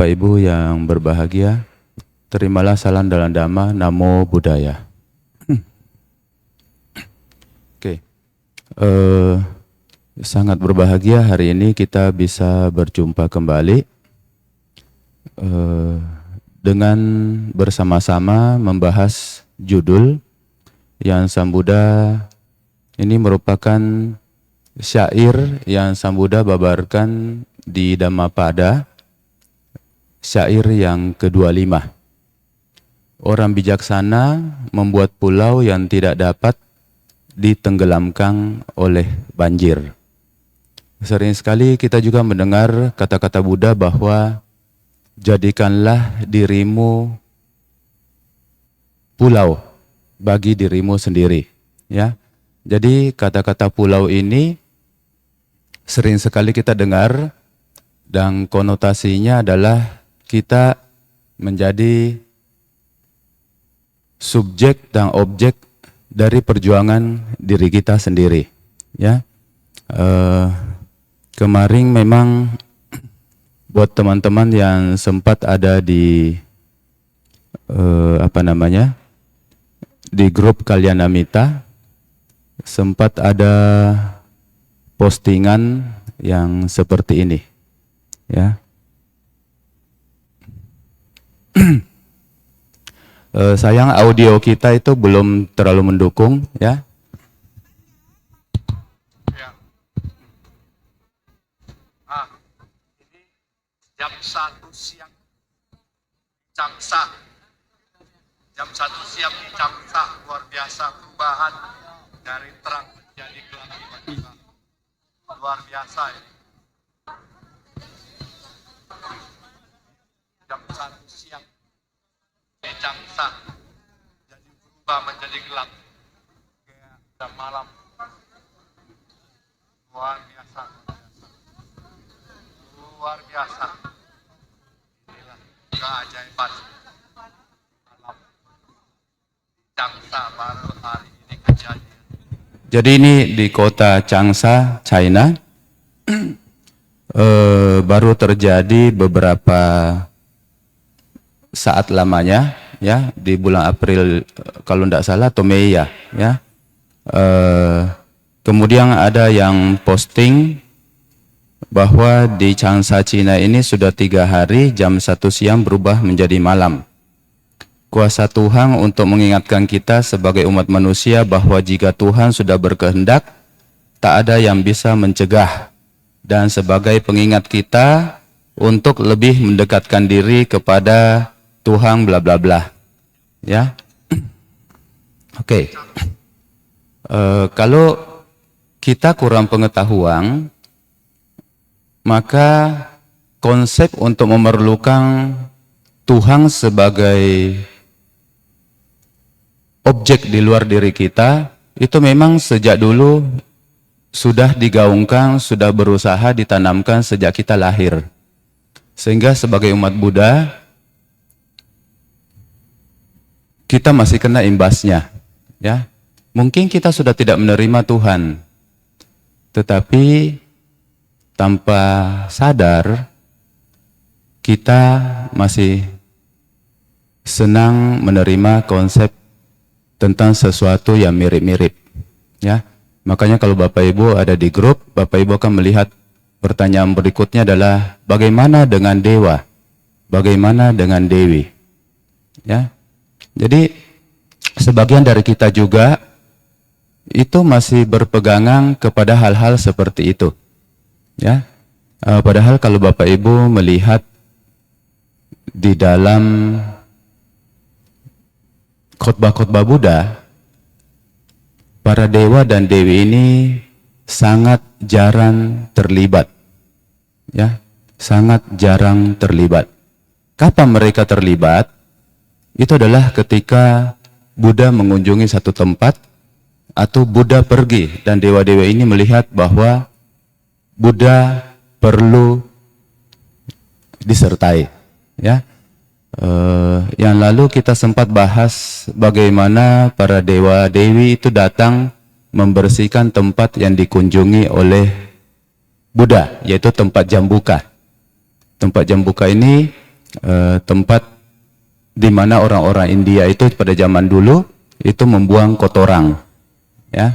Bapak Ibu yang berbahagia, terimalah salam dalam Dhamma, Namo Buddhaya. Oke, sangat berbahagia hari ini kita bisa berjumpa kembali dengan bersama-sama membahas judul yang Sang Buddha ini merupakan syair yang Sang Buddha babarkan di Dhammapada, syair yang ke-25. Orang bijaksana membuat pulau yang tidak dapat ditenggelamkan oleh banjir. Sering sekali kita juga mendengar kata-kata Buddha bahwa jadikanlah dirimu pulau bagi dirimu sendiri, ya. Jadi kata-kata pulau ini sering sekali kita dengar dan konotasinya adalah kita menjadi subjek dan objek dari perjuangan diri kita sendiri, ya. Kemarin memang buat teman-teman yang sempat ada di di grup Kalyanamita, sempat ada postingan yang seperti ini, ya. Sayang audio kita itu belum terlalu mendukung, ya. Ini jam 1 siang Cangsa. Jam 1 siang di Cangsa, luar biasa perubahan dari terang menjadi gelap tiba-tiba. Luar biasa ini. Jam 1 siang di Cangsa, jadi berubah menjadi gelap kayak jam malam. Luar biasa, luar biasa. Inilah keajaiban alam Cangsa baru hari ini kejadian. Jadi ini di kota Changsa, China, baru terjadi beberapa saat lamanya, ya, di bulan April kalau tidak salah atau Mei, ya. Kemudian ada yang posting bahwa di Changsa, China ini sudah 3 hari jam 1 siang berubah menjadi malam. Kuasa Tuhan untuk mengingatkan kita sebagai umat manusia bahwa jika Tuhan sudah berkehendak, tak ada yang bisa mencegah. Dan sebagai pengingat kita untuk lebih mendekatkan diri kepada Tuhan bla bla bla. Ya. Oke. Kalau kita kurang pengetahuan, maka konsep untuk memerlukan Tuhan sebagai objek di luar diri kita itu memang sejak dulu sudah digaungkan, sudah berusaha ditanamkan sejak kita lahir. Sehingga sebagai umat Buddha kita masih kena imbasnya, ya. Mungkin kita sudah tidak menerima Tuhan, tetapi tanpa sadar kita masih senang menerima konsep tentang sesuatu yang mirip-mirip, ya. Makanya kalau Bapak Ibu ada di grup, Bapak Ibu akan melihat pertanyaan berikutnya adalah bagaimana dengan dewa? Bagaimana dengan dewi? Ya. Jadi sebagian dari kita juga itu masih berpegangan kepada hal-hal seperti itu, ya. Padahal kalau Bapak Ibu melihat di dalam khotbah-khotbah Buddha, para dewa dan dewi ini sangat jarang terlibat, ya, sangat jarang terlibat. Kapan mereka terlibat? Itu adalah ketika Buddha mengunjungi satu tempat atau Buddha pergi dan dewa-dewa ini melihat bahwa Buddha perlu disertai, ya. Yang lalu kita sempat bahas bagaimana para dewa-dewi itu datang membersihkan tempat yang dikunjungi oleh Buddha, yaitu tempat Jambuka. Tempat Jambuka ini tempat di mana orang-orang India itu pada zaman dulu itu membuang kotoran, ya.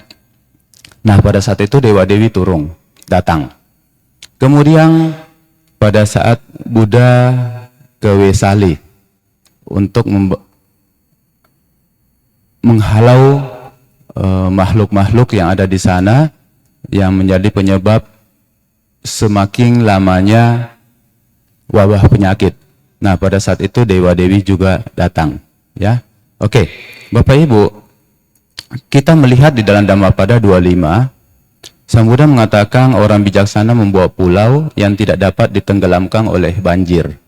Nah, pada saat itu Dewa Dewi datang. Kemudian pada saat Buddha ke Vesali untuk menghalau makhluk-makhluk yang ada di sana yang menjadi penyebab semakin lamanya wabah penyakit. Nah, pada saat itu Dewa Dewi juga datang, ya. Oke, Bapak Ibu, kita melihat di dalam Dhammapada 25, Sang Buddha mengatakan orang bijaksana membawa pulau yang tidak dapat ditenggelamkan oleh banjir.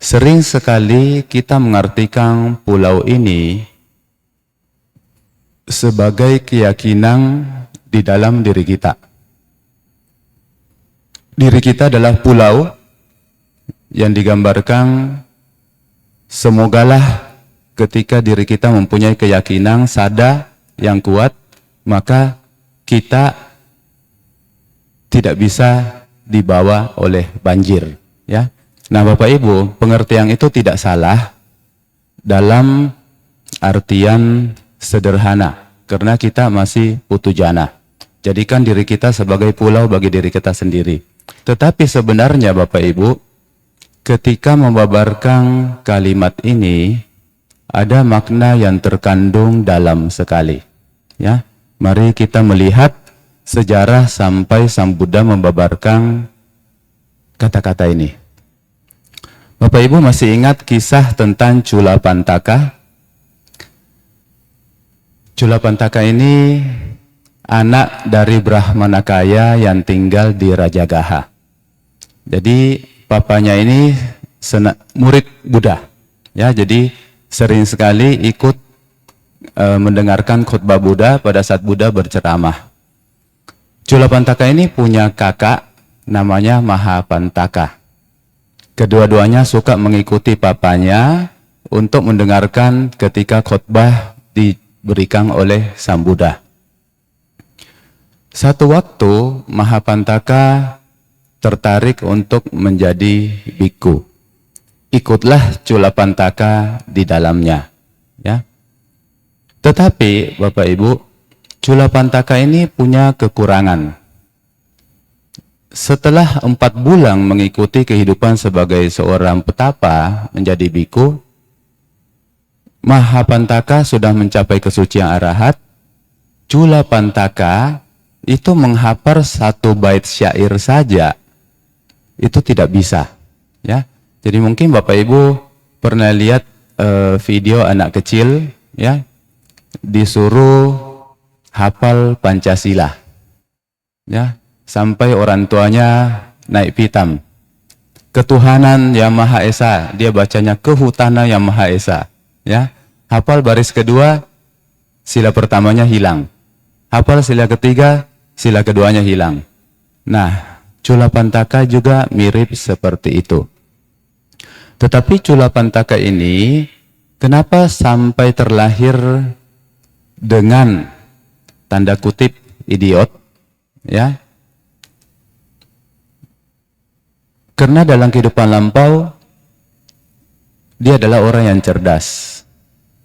Sering sekali kita mengartikan pulau ini sebagai keyakinan di dalam diri kita. Diri kita adalah pulau yang digambarkan, semogalah ketika diri kita mempunyai keyakinan sadar yang kuat, maka kita tidak bisa dibawa oleh banjir, ya. Nah, Bapak Ibu, pengertian itu tidak salah dalam artian sederhana, karena kita masih putujana. Jadikan diri kita sebagai pulau bagi diri kita sendiri. Tetapi sebenarnya Bapak Ibu, ketika membabarkan kalimat ini, ada makna yang terkandung dalam sekali, ya. Mari kita melihat sejarah sampai Sang Buddha membabarkan kata-kata ini. Bapak Ibu masih ingat kisah tentang Culapantaka? Culapantaka ini anak dari Brahmana kaya yang tinggal di Rajagaha. Jadi papanya ini murid Buddha, ya. Jadi sering sekali ikut mendengarkan khutbah Buddha pada saat Buddha berceramah. Culapantaka ini punya kakak namanya Mahapantaka. Kedua-duanya suka mengikuti papanya untuk mendengarkan ketika khutbah diberikan oleh Sang Buddha. Satu waktu Mahapantaka tertarik untuk menjadi biku. Ikutlah Culapantaka di dalamnya, ya. Tetapi Bapak Ibu, Culapantaka ini punya kekurangan. Setelah 4 bulan mengikuti kehidupan sebagai seorang petapa menjadi biku, Mahapantaka sudah mencapai kesucian arahat. Culapantaka itu menghafal 1 bait syair saja itu tidak bisa, ya. Jadi mungkin Bapak Ibu pernah lihat video anak kecil, ya, disuruh hafal Pancasila, ya, sampai orang tuanya naik pitam. Ketuhanan yang Maha Esa, dia bacanya Kehutanan yang Maha Esa, ya. Hafal baris kedua, sila pertamanya hilang. Hafal sila ketiga, sila keduanya hilang. Nah, Culapantaka juga mirip seperti itu. Tetapi Culapantaka ini kenapa sampai terlahir dengan tanda kutip idiot, ya? Karena dalam kehidupan lampau dia adalah orang yang cerdas.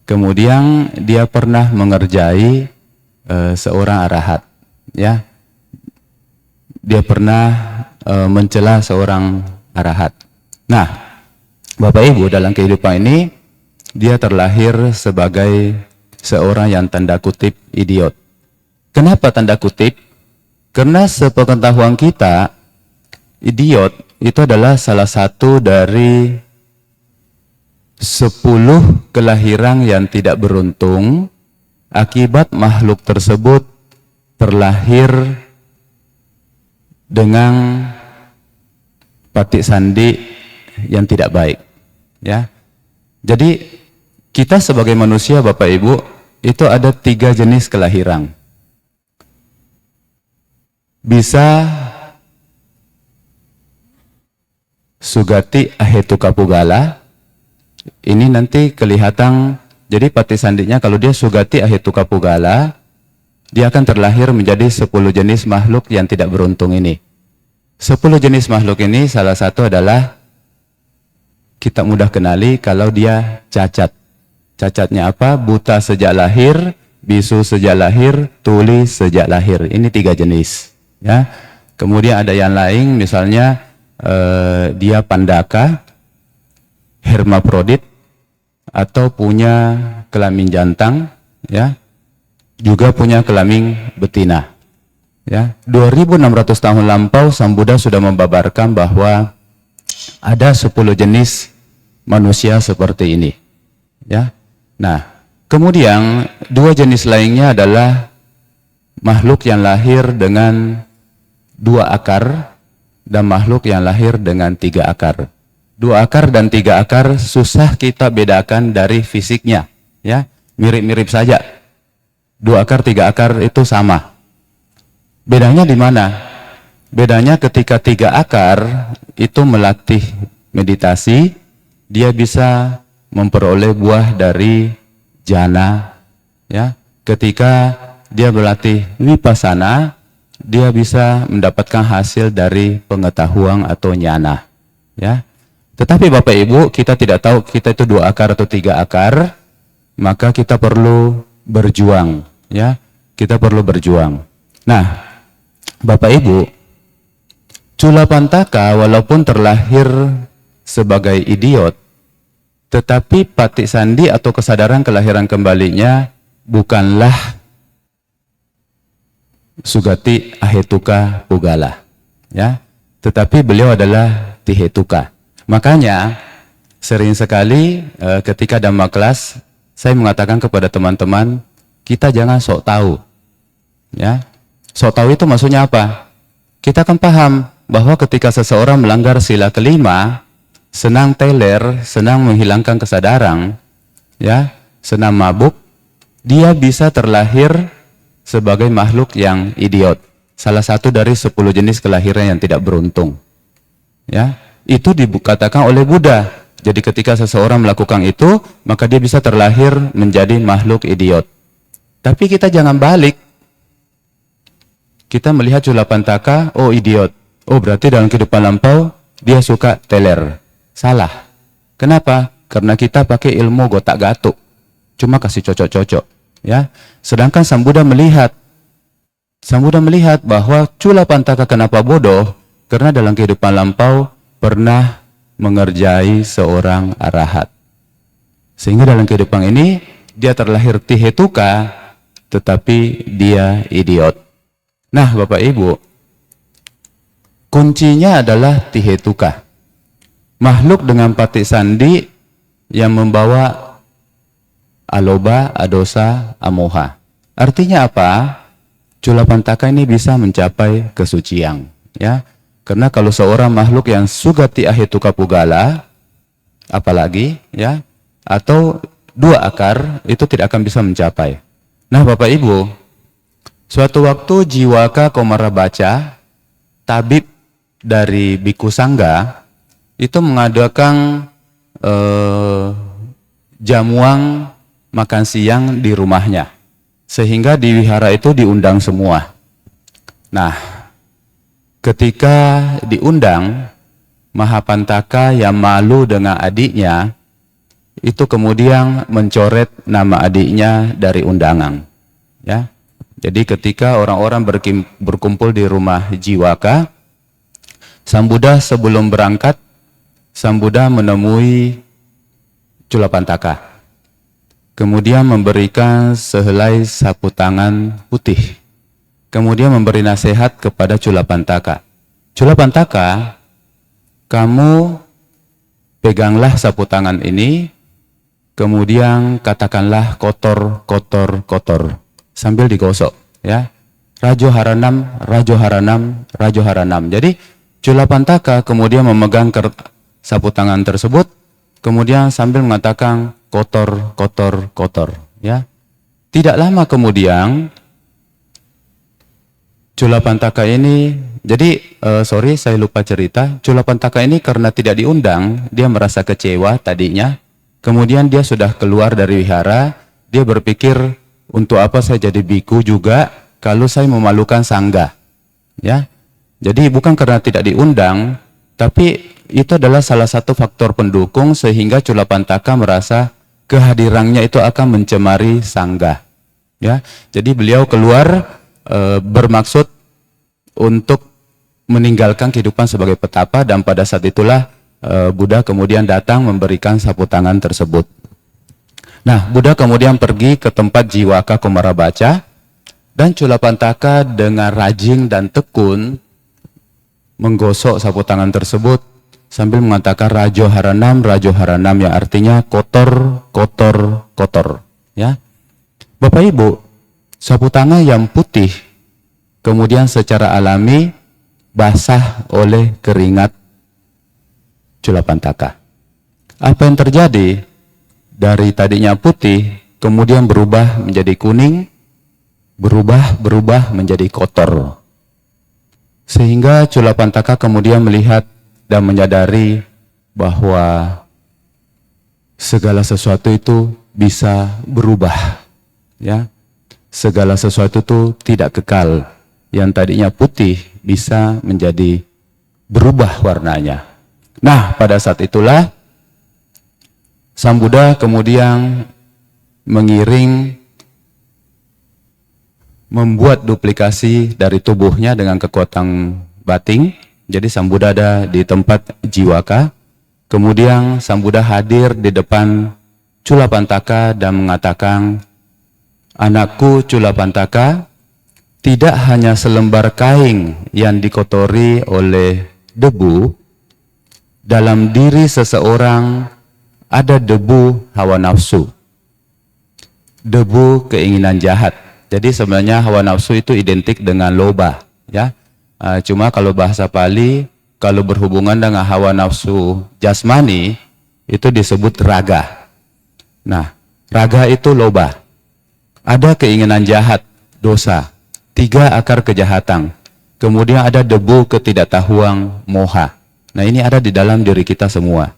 Kemudian dia pernah mengerjai seorang arahat, ya. Dia pernah mencela seorang arahat. Nah, Bapak Ibu, dalam kehidupan ini dia terlahir sebagai seorang yang tanda kutip idiot. Kenapa tanda kutip? Karena sepengetahuan kita, idiot itu adalah salah satu dari 10 kelahiran yang tidak beruntung akibat makhluk tersebut terlahir dengan patik sandi yang tidak baik, ya. Jadi kita sebagai manusia Bapak Ibu itu ada 3 jenis kelahiran. Bisa Sugati Ahetuka Pugala, ini nanti kelihatan. Jadi patik sandinya kalau dia Sugati Ahetuka Pugala, dia akan terlahir menjadi 10 jenis makhluk yang tidak beruntung ini. 10 jenis makhluk ini salah satu adalah kita mudah kenali kalau dia cacat. Cacatnya apa? Buta sejak lahir, bisu sejak lahir, tuli sejak lahir. Ini 3 jenis. Ya. Kemudian ada yang lain, misalnya dia pandaka, hermaprodit, atau punya kelamin jantan, ya, juga punya kelamin betina. Ya, 2600 tahun lampau Sang Buddha sudah membabarkan bahwa ada 10 jenis manusia seperti ini. Ya. Nah, kemudian 2 jenis lainnya adalah makhluk yang lahir dengan 2 akar dan makhluk yang lahir dengan 3 akar. 2 akar dan 3 akar susah kita bedakan dari fisiknya, ya, mirip-mirip saja. 2 akar, 3 akar itu sama. Bedanya di mana? Bedanya ketika 3 akar itu melatih meditasi, dia bisa memperoleh buah dari jana, ya. Ketika dia berlatih vipassana, dia bisa mendapatkan hasil dari pengetahuan atau jnana, ya. Tetapi Bapak Ibu, kita tidak tahu kita itu 2 akar atau 3 akar, maka kita perlu berjuang, ya. Kita perlu berjuang. Nah, Bapak Ibu, Culapantaka walaupun terlahir sebagai idiot, tetapi patik sandi atau kesadaran kelahiran kembalinya bukanlah Sugati Ahetuka Pugala, ya. Tetapi beliau adalah Tihetuka. Makanya sering sekali ketika Dhamma kelas saya mengatakan kepada teman-teman, kita jangan sok tahu, ya. Sok tahu itu maksudnya apa? Kita kan paham bahwa ketika seseorang melanggar sila kelima, senang teler, senang menghilangkan kesadaran, ya, senang mabuk, dia bisa terlahir sebagai makhluk yang idiot. Salah satu dari 10 jenis kelahiran yang tidak beruntung, ya. Itu dikatakan oleh Buddha. Jadi ketika seseorang melakukan itu, maka dia bisa terlahir menjadi makhluk idiot. Tapi kita jangan balik. Kita melihat Culapantaka, oh idiot. Oh berarti dalam kehidupan lampau, dia suka teler. Salah. Kenapa? Karena kita pakai ilmu gotak gatuk. Cuma kasih cocok-cocok, ya. Sedangkan Sang Buddha melihat bahwa Culapantaka kenapa bodoh? Karena dalam kehidupan lampau pernah mengerjai seorang arahat. Sehingga dalam kehidupan ini dia terlahir Tihetuka, tetapi dia idiot. Nah, Bapak Ibu, kuncinya adalah Tihetuka. Makhluk dengan patik sandi yang membawa aloba, adosa, amoha. Artinya apa? Culapantaka ini bisa mencapai kesucian, ya. Karena kalau seorang makhluk yang Sugati Ahetuka Pugala, apalagi, ya, atau 2 akar, itu tidak akan bisa mencapai. Nah, Bapak Ibu, suatu waktu Jiwaka Komarabaca, tabib dari Biku Sangga, itu mengadakan jamuan makan siang di rumahnya. Sehingga di wihara itu diundang semua. Nah, ketika diundang, Mahapantaka yang malu dengan adiknya, itu kemudian mencoret nama adiknya dari undangan, ya. Jadi ketika orang-orang berkumpul di rumah Jiwaka, Sang Buddha sebelum berangkat, Sang Buddha menemui Culapantaka. Kemudian memberikan sehelai sapu tangan putih. Kemudian memberi nasihat kepada Culapantaka. Culapantaka, kamu peganglah sapu tangan ini, kemudian katakanlah kotor, kotor, kotor, sambil digosok, ya. Rajo Haranam, Rajo Haranam, Rajo Haranam. Jadi Culapantaka kemudian memegang sapu tangan tersebut, kemudian sambil mengatakan kotor, kotor, kotor, ya. Tidak lama kemudian Culapantaka ini, jadi sorry saya lupa cerita, Culapantaka ini karena tidak diundang, dia merasa kecewa tadinya, kemudian dia sudah keluar dari wihara, dia berpikir untuk apa saya jadi biku juga kalau saya memalukan sangga, ya. Jadi bukan karena tidak diundang, tapi itu adalah salah satu faktor pendukung sehingga Culapantaka merasa kehadirannya itu akan mencemari sangga. Ya, jadi beliau keluar bermaksud untuk meninggalkan kehidupan sebagai petapa, dan pada saat itulah Buddha kemudian datang memberikan sapu tangan tersebut. Nah, Buddha kemudian pergi ke tempat Jiwaka Kumarabaca, dan Culapantaka dengan rajin dan tekun menggosok sapu tangan tersebut sambil mengatakan Rajo Haranam, Rajo Haranam, yang artinya kotor, kotor, kotor. Ya, Bapak Ibu, sapu tangan yang putih kemudian secara alami basah oleh keringat Culapantaka. Apa yang terjadi? Dari tadinya putih kemudian berubah menjadi kuning, berubah menjadi kotor. Sehingga Culapantaka kemudian melihat dan menyadari bahwa segala sesuatu itu bisa berubah. Ya, segala sesuatu itu tidak kekal. Yang tadinya putih bisa menjadi berubah warnanya. Nah, pada saat itulah Sang Buddha kemudian mengiring, membuat duplikasi dari tubuhnya dengan kekuatan batin. Jadi Sang Buddha ada di tempat Jiwaka. Kemudian Sang Buddha hadir di depan Culapantaka dan mengatakan, anakku Culapantaka, tidak hanya selembar kain yang dikotori oleh debu, dalam diri seseorang ada debu hawa nafsu, debu keinginan jahat. Jadi sebenarnya hawa nafsu itu identik dengan loba, ya. Cuma kalau bahasa Pali, kalau berhubungan dengan hawa nafsu jasmani itu disebut raga. Nah, raga itu loba. Ada keinginan jahat, dosa, 3 akar kejahatan. Kemudian ada debu ketidaktahuan, moha. Nah, ini ada di dalam diri kita semua.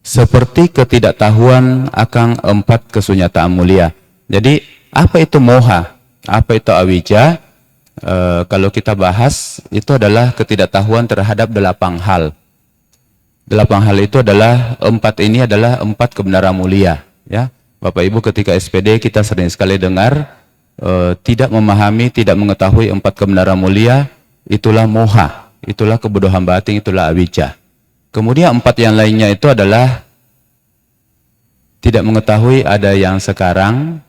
Seperti ketidaktahuan akan 4 kesunyataan mulia. Jadi, apa itu moha? Apa itu awija? Kalau kita bahas, itu adalah ketidaktahuan terhadap 8 hal. 8 hal itu adalah, 4 ini adalah 4 kebenaran mulia. Ya, Bapak Ibu ketika SPD kita sering sekali dengar, tidak memahami, tidak mengetahui 4 kebenaran mulia, itulah moha, itulah kebodohan batin, itulah awija. Kemudian 4 yang lainnya itu adalah tidak mengetahui ada yang sekarang,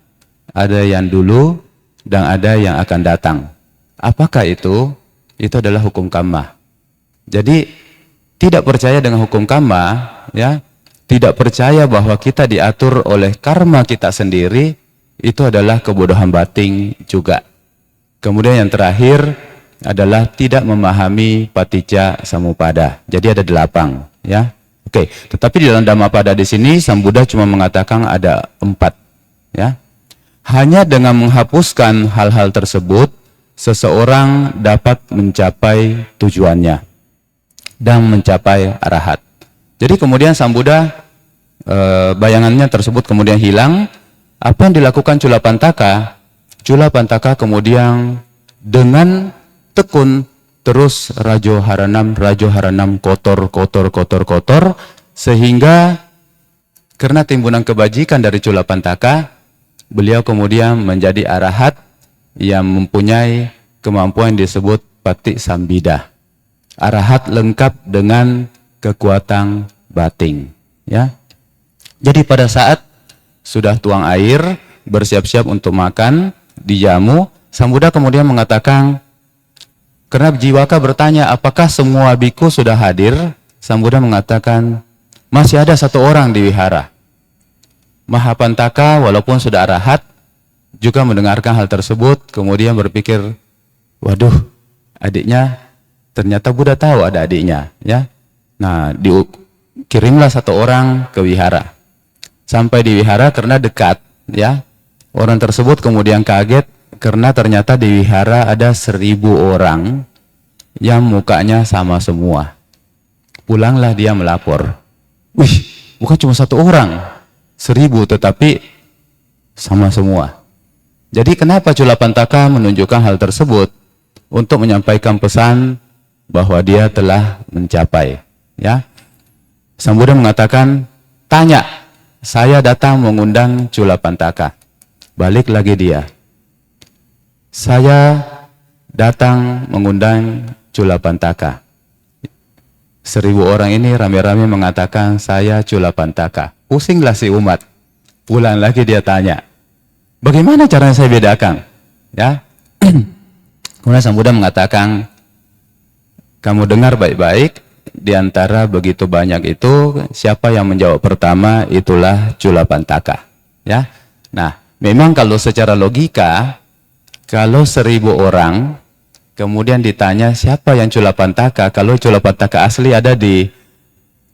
ada yang dulu, dan ada yang akan datang. Apakah itu? Itu adalah hukum kamma. Jadi tidak percaya dengan hukum kamma, ya, tidak percaya bahwa kita diatur oleh karma kita sendiri, itu adalah kebodohan batin juga. Kemudian yang terakhir adalah tidak memahami paticca samuppada. Jadi ada 8, ya. Oke, tetapi di dalam Dhammapada di sini Sang Buddha cuma mengatakan ada 4, ya. Hanya dengan menghapuskan hal-hal tersebut, seseorang dapat mencapai tujuannya dan mencapai arahat. Jadi kemudian Sang Buddha, bayangannya tersebut kemudian hilang. Apa yang dilakukan Culapantaka? Culapantaka kemudian dengan tekun terus Rajo Haranam, kotor, kotor, kotor, kotor, sehingga karena timbunan kebajikan dari Culapantaka, beliau kemudian menjadi arahat yang mempunyai kemampuan disebut Pati Sambida. Arahat lengkap dengan kekuatan batin, ya. Jadi pada saat sudah tuang air, bersiap-siap untuk makan, dijamu, Sang Buddha kemudian mengatakan, karena Jiwaka bertanya, apakah semua biku sudah hadir? Sang Buddha mengatakan, masih ada 1 orang di wihara. Mahapantaka walaupun sudah arahat, juga mendengarkan hal tersebut, kemudian berpikir, waduh, adiknya, ternyata Buddha tahu ada adiknya, ya. Nah, dikirimlah 1 orang ke wihara. Sampai di wihara karena dekat, ya. Orang tersebut kemudian kaget karena ternyata di wihara ada 1000 orang yang mukanya sama semua. Pulanglah dia melapor. Wih, bukan cuma 1 orang, 1000 tetapi sama semua. Jadi kenapa Culapantaka menunjukkan hal tersebut? Untuk menyampaikan pesan bahwa dia telah mencapai. Ya, Sang Buddha mengatakan, tanya, saya datang mengundang Culapantaka. Balik lagi dia. Saya datang mengundang Culapantaka. 1000 orang ini rame-rame mengatakan saya Culapantaka. Pusinglah si umat. Pulang lagi dia tanya, bagaimana caranya saya bedakan? Ya. Kemudian Sang Buddha mengatakan, kamu dengar baik-baik, di antara begitu banyak itu, siapa yang menjawab pertama, itulah Culapantaka. Ya. Nah, memang kalau secara logika, kalau 1000 orang, kemudian ditanya siapa yang Culapantaka, kalau Culapantaka asli ada di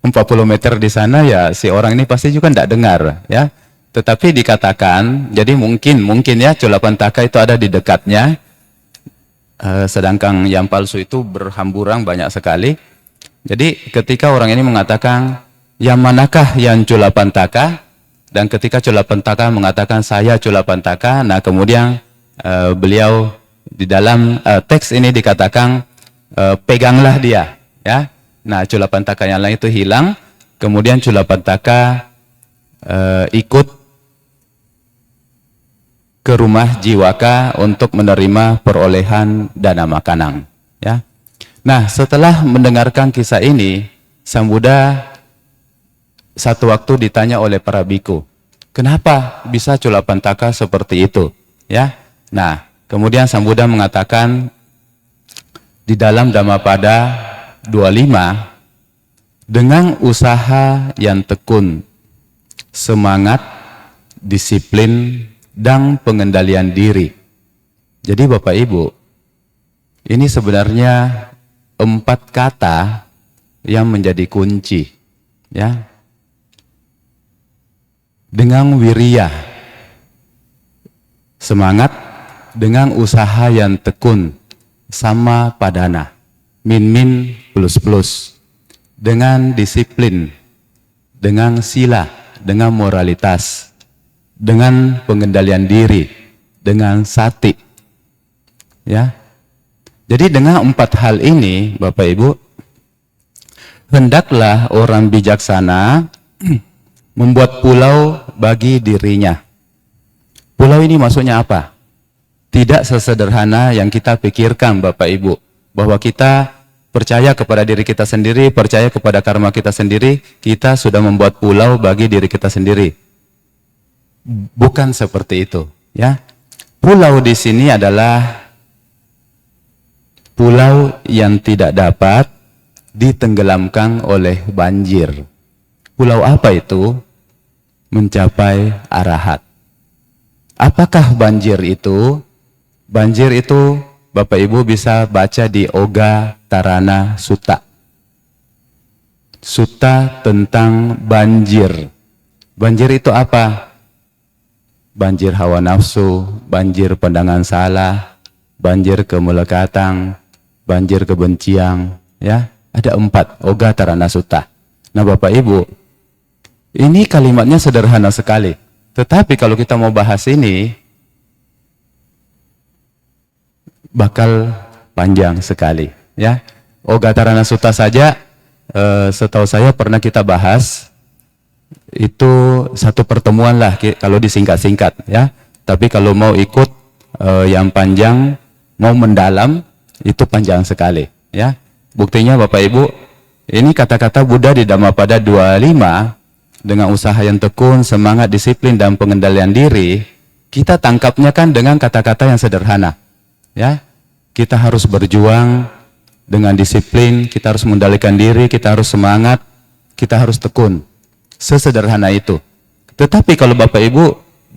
40 meter di sana, ya si orang ini pasti juga tidak dengar. Ya. Tetapi dikatakan, jadi mungkin ya Culapantaka itu ada di dekatnya, sedangkan yang palsu itu berhamburan banyak sekali. Jadi ketika orang ini mengatakan, yang manakah yang Culapantaka? Dan ketika Culapantaka mengatakan saya Culapantaka, nah kemudian beliau di dalam teks ini dikatakan, peganglah dia. Ya. Nah Culapantaka yang lain itu hilang, kemudian Culapantaka ikut ke rumah Jiwaka untuk menerima perolehan dana makanan. Ya. Nah, setelah mendengarkan kisah ini, Sang Buddha satu waktu ditanya oleh para biku, kenapa bisa Culapantaka seperti itu? Ya. Nah, kemudian Sang Buddha mengatakan di dalam Dhammapada 25, dengan usaha yang tekun, semangat, disiplin, dan pengendalian diri. Jadi Bapak Ibu, ini sebenarnya 4 kata yang menjadi kunci. Ya. Dengan wirya, semangat, dengan usaha yang tekun, sama padana, min plus plus, dengan disiplin, dengan sila, dengan moralitas, dengan pengendalian diri, dengan sati. Ya. Jadi dengan 4 hal ini, Bapak Ibu, hendaklah orang bijaksana membuat pulau bagi dirinya. Pulau ini maksudnya apa? Tidak sesederhana yang kita pikirkan, Bapak Ibu, bahwa kita percaya kepada diri kita sendiri, percaya kepada karma kita sendiri, kita sudah membuat pulau bagi diri kita sendiri. Bukan seperti itu, ya. Pulau di sini adalah pulau yang tidak dapat ditenggelamkan oleh banjir. Pulau apa itu? Mencapai arahat. Apakah banjir itu? Banjir itu Bapak Ibu bisa baca di Oga Tarana Sutta. Sutta tentang banjir. Banjir itu apa? Banjir hawa nafsu, banjir pandangan salah, banjir kemelekatan, banjir kebencian, ya. Ada 4, Oga Tarana Sutta. Nah Bapak Ibu, ini kalimatnya sederhana sekali. Tetapi kalau kita mau bahas ini, bakal panjang sekali, ya. Oga Tarana Sutta saja, setahu saya pernah kita bahas, itu 1 pertemuan lah kalau disingkat-singkat, ya. Tapi kalau mau ikut yang panjang, mau mendalam, itu panjang sekali, ya. Buktinya Bapak Ibu, ini kata-kata Buddha di Dhammapada 25, dengan usaha yang tekun, semangat, disiplin, dan pengendalian diri, kita tangkapnya kan dengan kata-kata yang sederhana. Ya, kita harus berjuang dengan disiplin, kita harus mengendalikan diri, kita harus semangat, kita harus tekun. Sesederhana itu. Tetapi kalau Bapak Ibu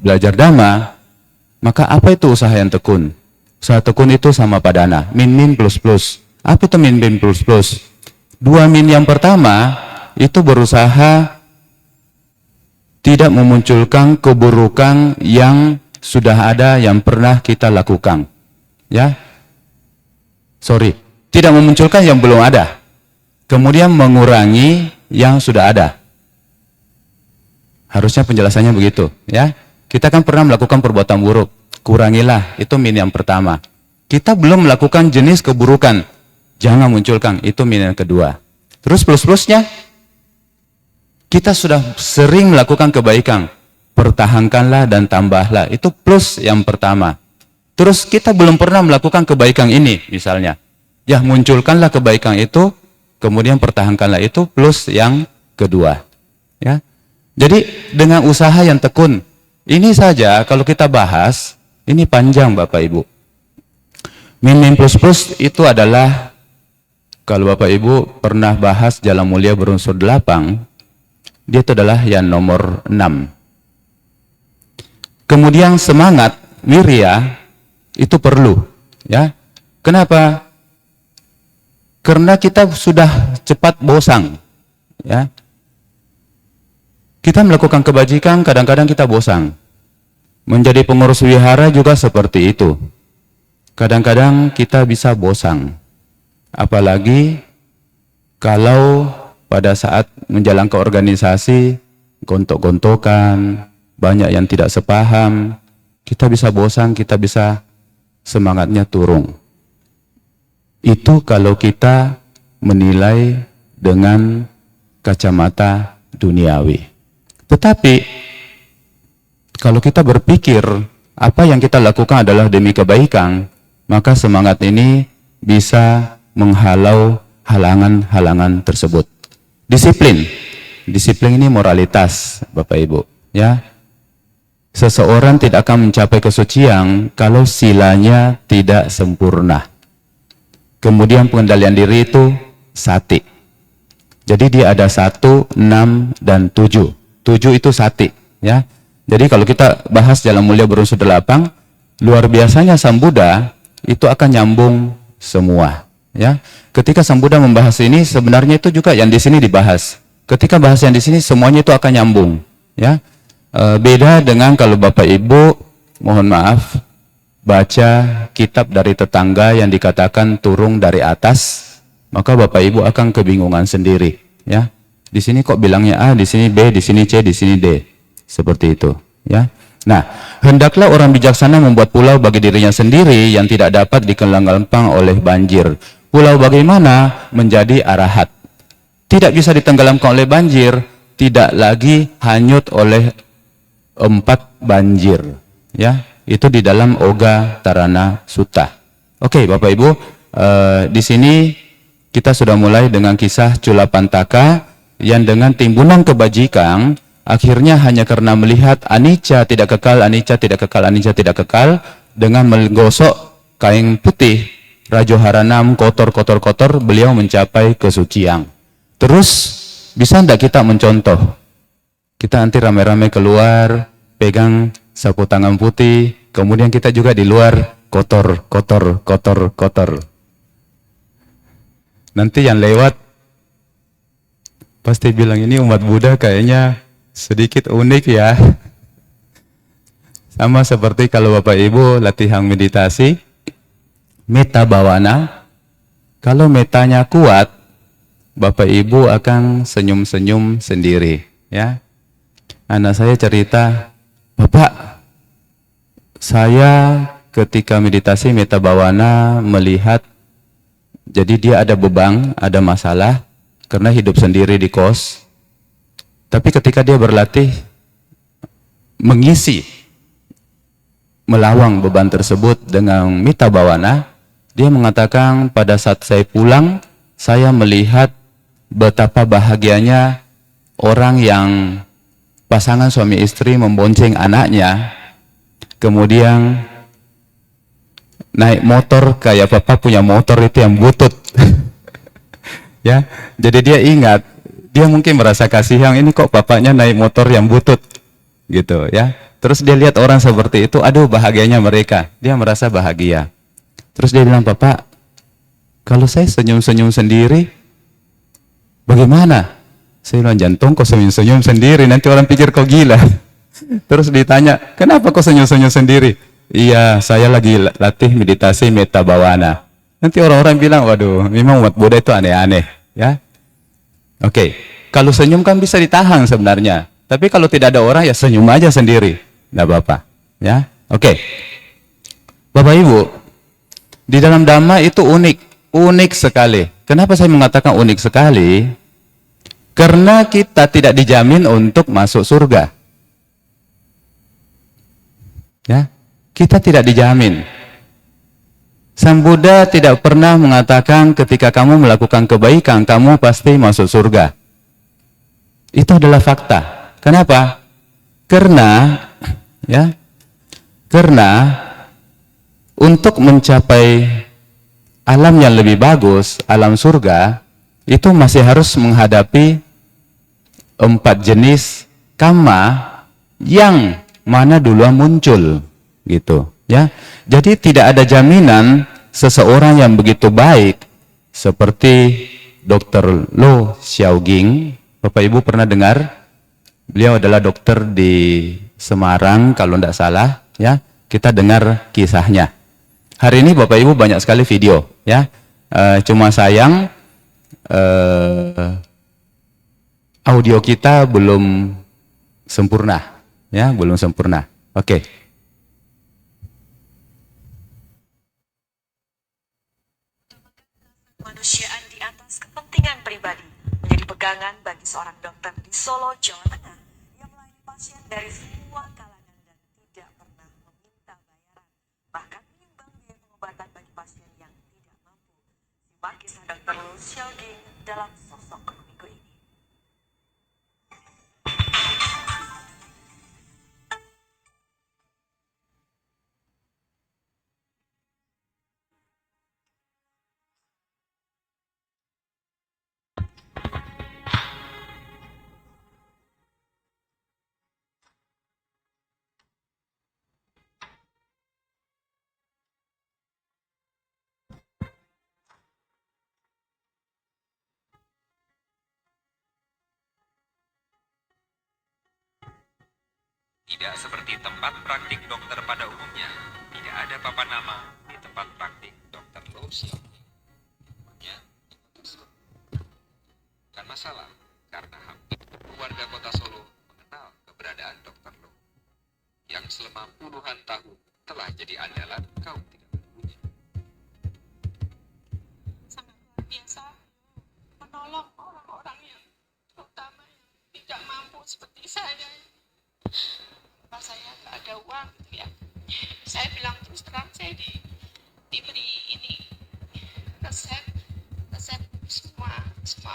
belajar Dhamma, maka apa itu usaha yang tekun? Usaha tekun itu sama padana, min plus plus. Apa itu min plus plus? 2 min yang pertama itu berusaha tidak memunculkan keburukan yang sudah ada, yang pernah kita lakukan. Ya, tidak memunculkan yang belum ada. Kemudian mengurangi yang sudah ada. Harusnya penjelasannya begitu, ya. Kita kan pernah melakukan perbuatan buruk, kurangilah, itu min yang pertama. Kita belum melakukan jenis keburukan, jangan munculkan, itu min yang kedua. Terus plus-plusnya, kita sudah sering melakukan kebaikan. Pertahankanlah dan tambahlah. Itu plus yang pertama. Terus kita belum pernah melakukan kebaikan ini, misalnya. Ya, munculkanlah kebaikan itu, kemudian pertahankanlah itu, plus yang kedua. Ya. Jadi dengan usaha yang tekun, ini saja kalau kita bahas, ini panjang Bapak Ibu. Min plus itu adalah, kalau Bapak Ibu pernah bahas Jalan Mulia berunsur 8, dia itu adalah yang nomor 6. Kemudian semangat, wirya, itu perlu. Ya. Kenapa? Karena kita sudah cepat bosan. Ya. Kita melakukan kebajikan, kadang-kadang kita bosan. Menjadi pengurus wihara juga seperti itu. Kadang-kadang kita bisa bosan. Apalagi kalau pada saat menjalankan organisasi, gontok-gontokan, banyak yang tidak sepaham, kita bisa bosan, kita bisa semangatnya turun. Itu kalau kita menilai dengan kacamata duniawi. Tetapi kalau kita berpikir apa yang kita lakukan adalah demi kebaikan, maka semangat ini bisa menghalau halangan-halangan tersebut. Disiplin. Disiplin ini moralitas, Bapak Ibu, ya. Seseorang tidak akan mencapai kesucian kalau silanya tidak sempurna. Kemudian pengendalian diri itu sati. Jadi dia ada 1, 6, dan 7. 7 itu sati, ya. Jadi kalau kita bahas Jalan Mulia berunsur 8, luar biasanya Sang Buddha itu akan nyambung semua, ya. Ketika Sang Buddha membahas ini, sebenarnya itu juga yang di sini dibahas. Ketika bahas yang di sini, semuanya itu akan nyambung, ya. Beda dengan kalau Bapak Ibu, mohon maaf, baca kitab dari tetangga yang dikatakan turun dari atas, maka Bapak Ibu akan kebingungan sendiri, ya. Di sini kok bilangnya A, di sini B, di sini C, di sini D. Seperti itu, ya. Nah, hendaklah orang bijaksana membuat pulau bagi dirinya sendiri yang tidak dapat ditenggelamkan oleh banjir. Pulau bagaimana? Menjadi arahat. Tidak bisa ditenggelamkan oleh banjir, tidak lagi hanyut oleh 4 banjir, ya. Itu di dalam Oga Tarana Sutta. Oke, Bapak Ibu, di sini kita sudah mulai dengan kisah Culapantaka yang dengan timbunan kebajikan akhirnya hanya karena melihat anicca tidak kekal, anicca tidak kekal, anicca tidak kekal, dengan menggosok kain putih Rajoharanam kotor, beliau mencapai kesucian. Terus bisa tidak kita mencontoh? Kita nanti rame-rame keluar, pegang sapu tangan putih, kemudian kita juga di luar kotor. Nanti yang lewat pasti bilang ini umat Buddha kayaknya sedikit unik ya. Sama seperti kalau Bapak Ibu latihan meditasi, metta bhavana, kalau metanya kuat, Bapak Ibu akan senyum-senyum sendiri, ya. Anak saya cerita, Bapak, saya ketika meditasi metta bhavana melihat, jadi dia ada beban, ada masalah, karena hidup sendiri di kos. Tapi ketika dia berlatih, mengisi, melawang beban tersebut dengan metta bhavana, dia mengatakan pada saat saya pulang, saya melihat betapa bahagianya orang yang pasangan suami istri membonceng anaknya, kemudian naik motor kayak papa punya motor itu yang butut. Ya, jadi dia ingat, dia mungkin merasa kasihan, ini kok bapaknya naik motor yang butut, gitu ya. Terus dia lihat orang seperti itu, aduh bahagianya mereka, dia merasa bahagia. Terus dia bilang, Bapak, kalau saya senyum-senyum sendiri, bagaimana? Saya bilang, jantung kok senyum-senyum sendiri, nanti orang pikir kau gila. Terus ditanya, kenapa kok senyum-senyum sendiri? Iya, saya lagi latih meditasi metta bhavana. Nanti orang-orang bilang, waduh, memang umat Buddha itu aneh-aneh, ya. Oke, kalau senyum kan bisa ditahan sebenarnya. Tapi kalau tidak ada orang, ya senyum aja sendiri. Nggak apa-apa, ya. Oke. Bapak Ibu, di dalam Dhamma itu unik sekali. Kenapa saya mengatakan unik sekali? Karena kita tidak dijamin untuk masuk surga. Ya, kita tidak dijamin. Sang Buddha tidak pernah mengatakan ketika kamu melakukan kebaikan, kamu pasti masuk surga. Itu adalah fakta. Kenapa? Karena untuk mencapai alam yang lebih bagus, alam surga, itu masih harus menghadapi 4 jenis kama yang mana duluan muncul, gitu. Ya, jadi tidak ada jaminan seseorang yang begitu baik seperti Dr. Lo Xiaoging. Bapak Ibu pernah dengar? Beliau adalah dokter di Semarang kalau tidak salah. Ya, kita dengar kisahnya. Hari ini Bapak Ibu banyak sekali video. Ya, cuma sayang audio kita belum sempurna. Ya, belum sempurna. Oke. Kemanusiaan di atas kepentingan pribadi menjadi pegangan bagi seorang dokter di Solo, Jawa Tengah yang melayani pasien dari semua kalangan dan tidak pernah meminta bayaran, bahkan menyumbang biaya pengobatan bagi pasien yang tidak mampu. Simak kisah Dr. Lo Xiaoging dalam sosok minggu ini. Tidak seperti tempat praktik dokter pada umumnya, tidak ada papan nama di tempat praktik Dr. Lo Xiaoging. Namanya di kota Solo. Bukan masalah, karena hampir warga kota Solo mengenal keberadaan Dr. Lo, yang selama puluhan tahun telah jadi andalan kaum tidak berguna. Sangat luar biasa menolong orang-orang yang terutama yang tidak mampu seperti saya. Pas saya nggak ada uang gitu ya, saya bilang terus terang, saya diberi ini resep semua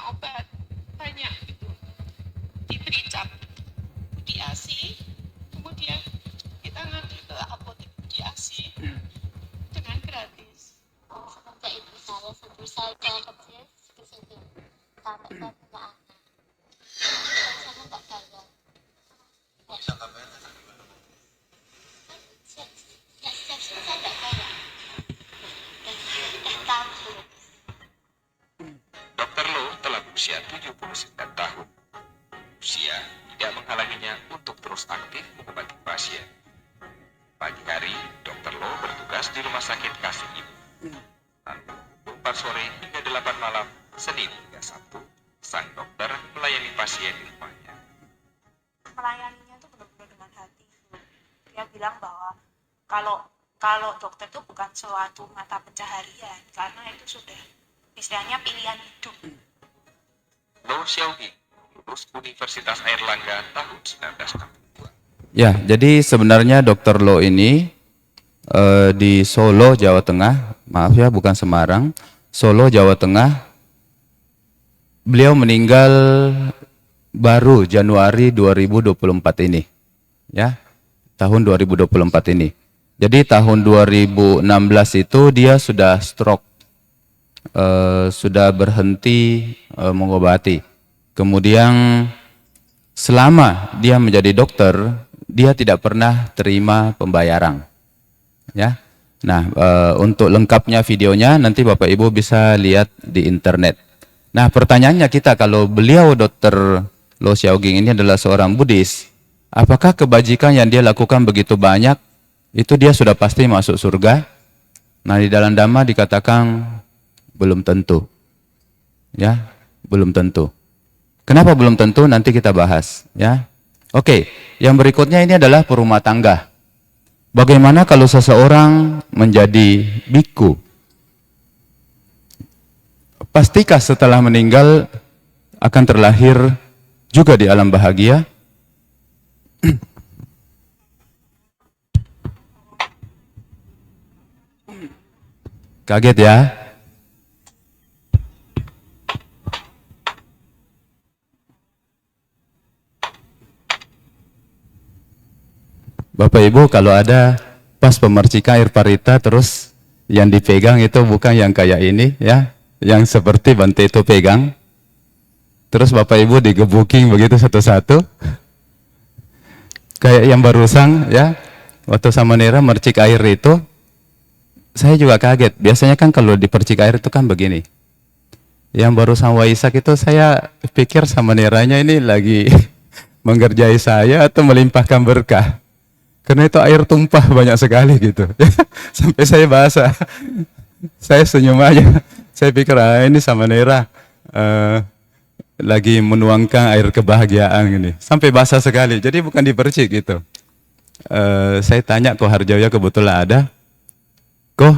obat banyak gitu, diberi cap Budi Asi, kemudian kita ngambil ke apotek Budi Asi dengan gratis. Semenjak ibu saya sampai saya kecil ke sini sampai saya punya anak, saya nggak bayar. Setiap sini saya nggak bayar dan sudah tahu. Dr. Lo telah berusia 79 tahun. Usia tidak menghalanginya untuk terus aktif mengobati pasien. Pagi hari, Dr. Lo bertugas di Rumah Sakit Kasih Ibu. Lalu, 4 sore hingga 8 malam, Senin hingga Sabtu, sang dokter melayani pasien di rumahnya. Melayaninya itu benar-benar dengan hati. Dia bilang bahwa kalau dokter itu bukan suatu mata pencaharian, karena itu sudah istilahnya pilihan hidup. Lo Xiaoging lulus Universitas Airlangga tahun 1962. Ya, jadi sebenarnya Dr. Lo ini di Solo, Jawa Tengah, maaf ya, bukan Semarang, Solo, Jawa Tengah. Beliau meninggal baru Januari 2024 ini, ya, tahun 2024 ini. Jadi tahun 2016 itu dia sudah stroke, sudah berhenti mengobati. Kemudian selama dia menjadi dokter, dia tidak pernah terima pembayaran. Ya, nah untuk lengkapnya videonya nanti Bapak Ibu bisa lihat di internet. Nah pertanyaannya kita, kalau beliau Dr. Lo Xiaoging ini adalah seorang Buddhis, apakah kebajikan yang dia lakukan begitu banyak itu dia sudah pasti masuk surga? Nah di dalam Dhamma dikatakan belum tentu. Ya, belum tentu. Kenapa belum tentu? Nanti kita bahas. Ya, oke. Yang berikutnya ini adalah perumah tangga. Bagaimana kalau seseorang menjadi biku? Pastikah setelah meninggal akan terlahir juga di alam bahagia. Kaget ya? Bapak Ibu, kalau ada pas pemercikan air parita terus yang dipegang itu bukan yang kayak ini ya, yang seperti Bante itu pegang. Terus Bapak Ibu digebuking begitu satu-satu. Kayak yang barusan ya, waktu sama Nera mercik air itu, saya juga kaget. Biasanya kan kalau dipercik air itu kan begini. Yang barusan Waisak itu saya pikir sama Neranya ini lagi mengerjai saya atau melimpahkan berkah. Karena itu air tumpah banyak sekali gitu. Sampai saya basah. Saya senyum aja. Saya pikir ini sama Nera lagi menuangkan air kebahagiaan gini. Sampai basah sekali. Jadi bukan dipercik gitu. Saya tanya Ko Harjoyo, kebetulan ada. Ko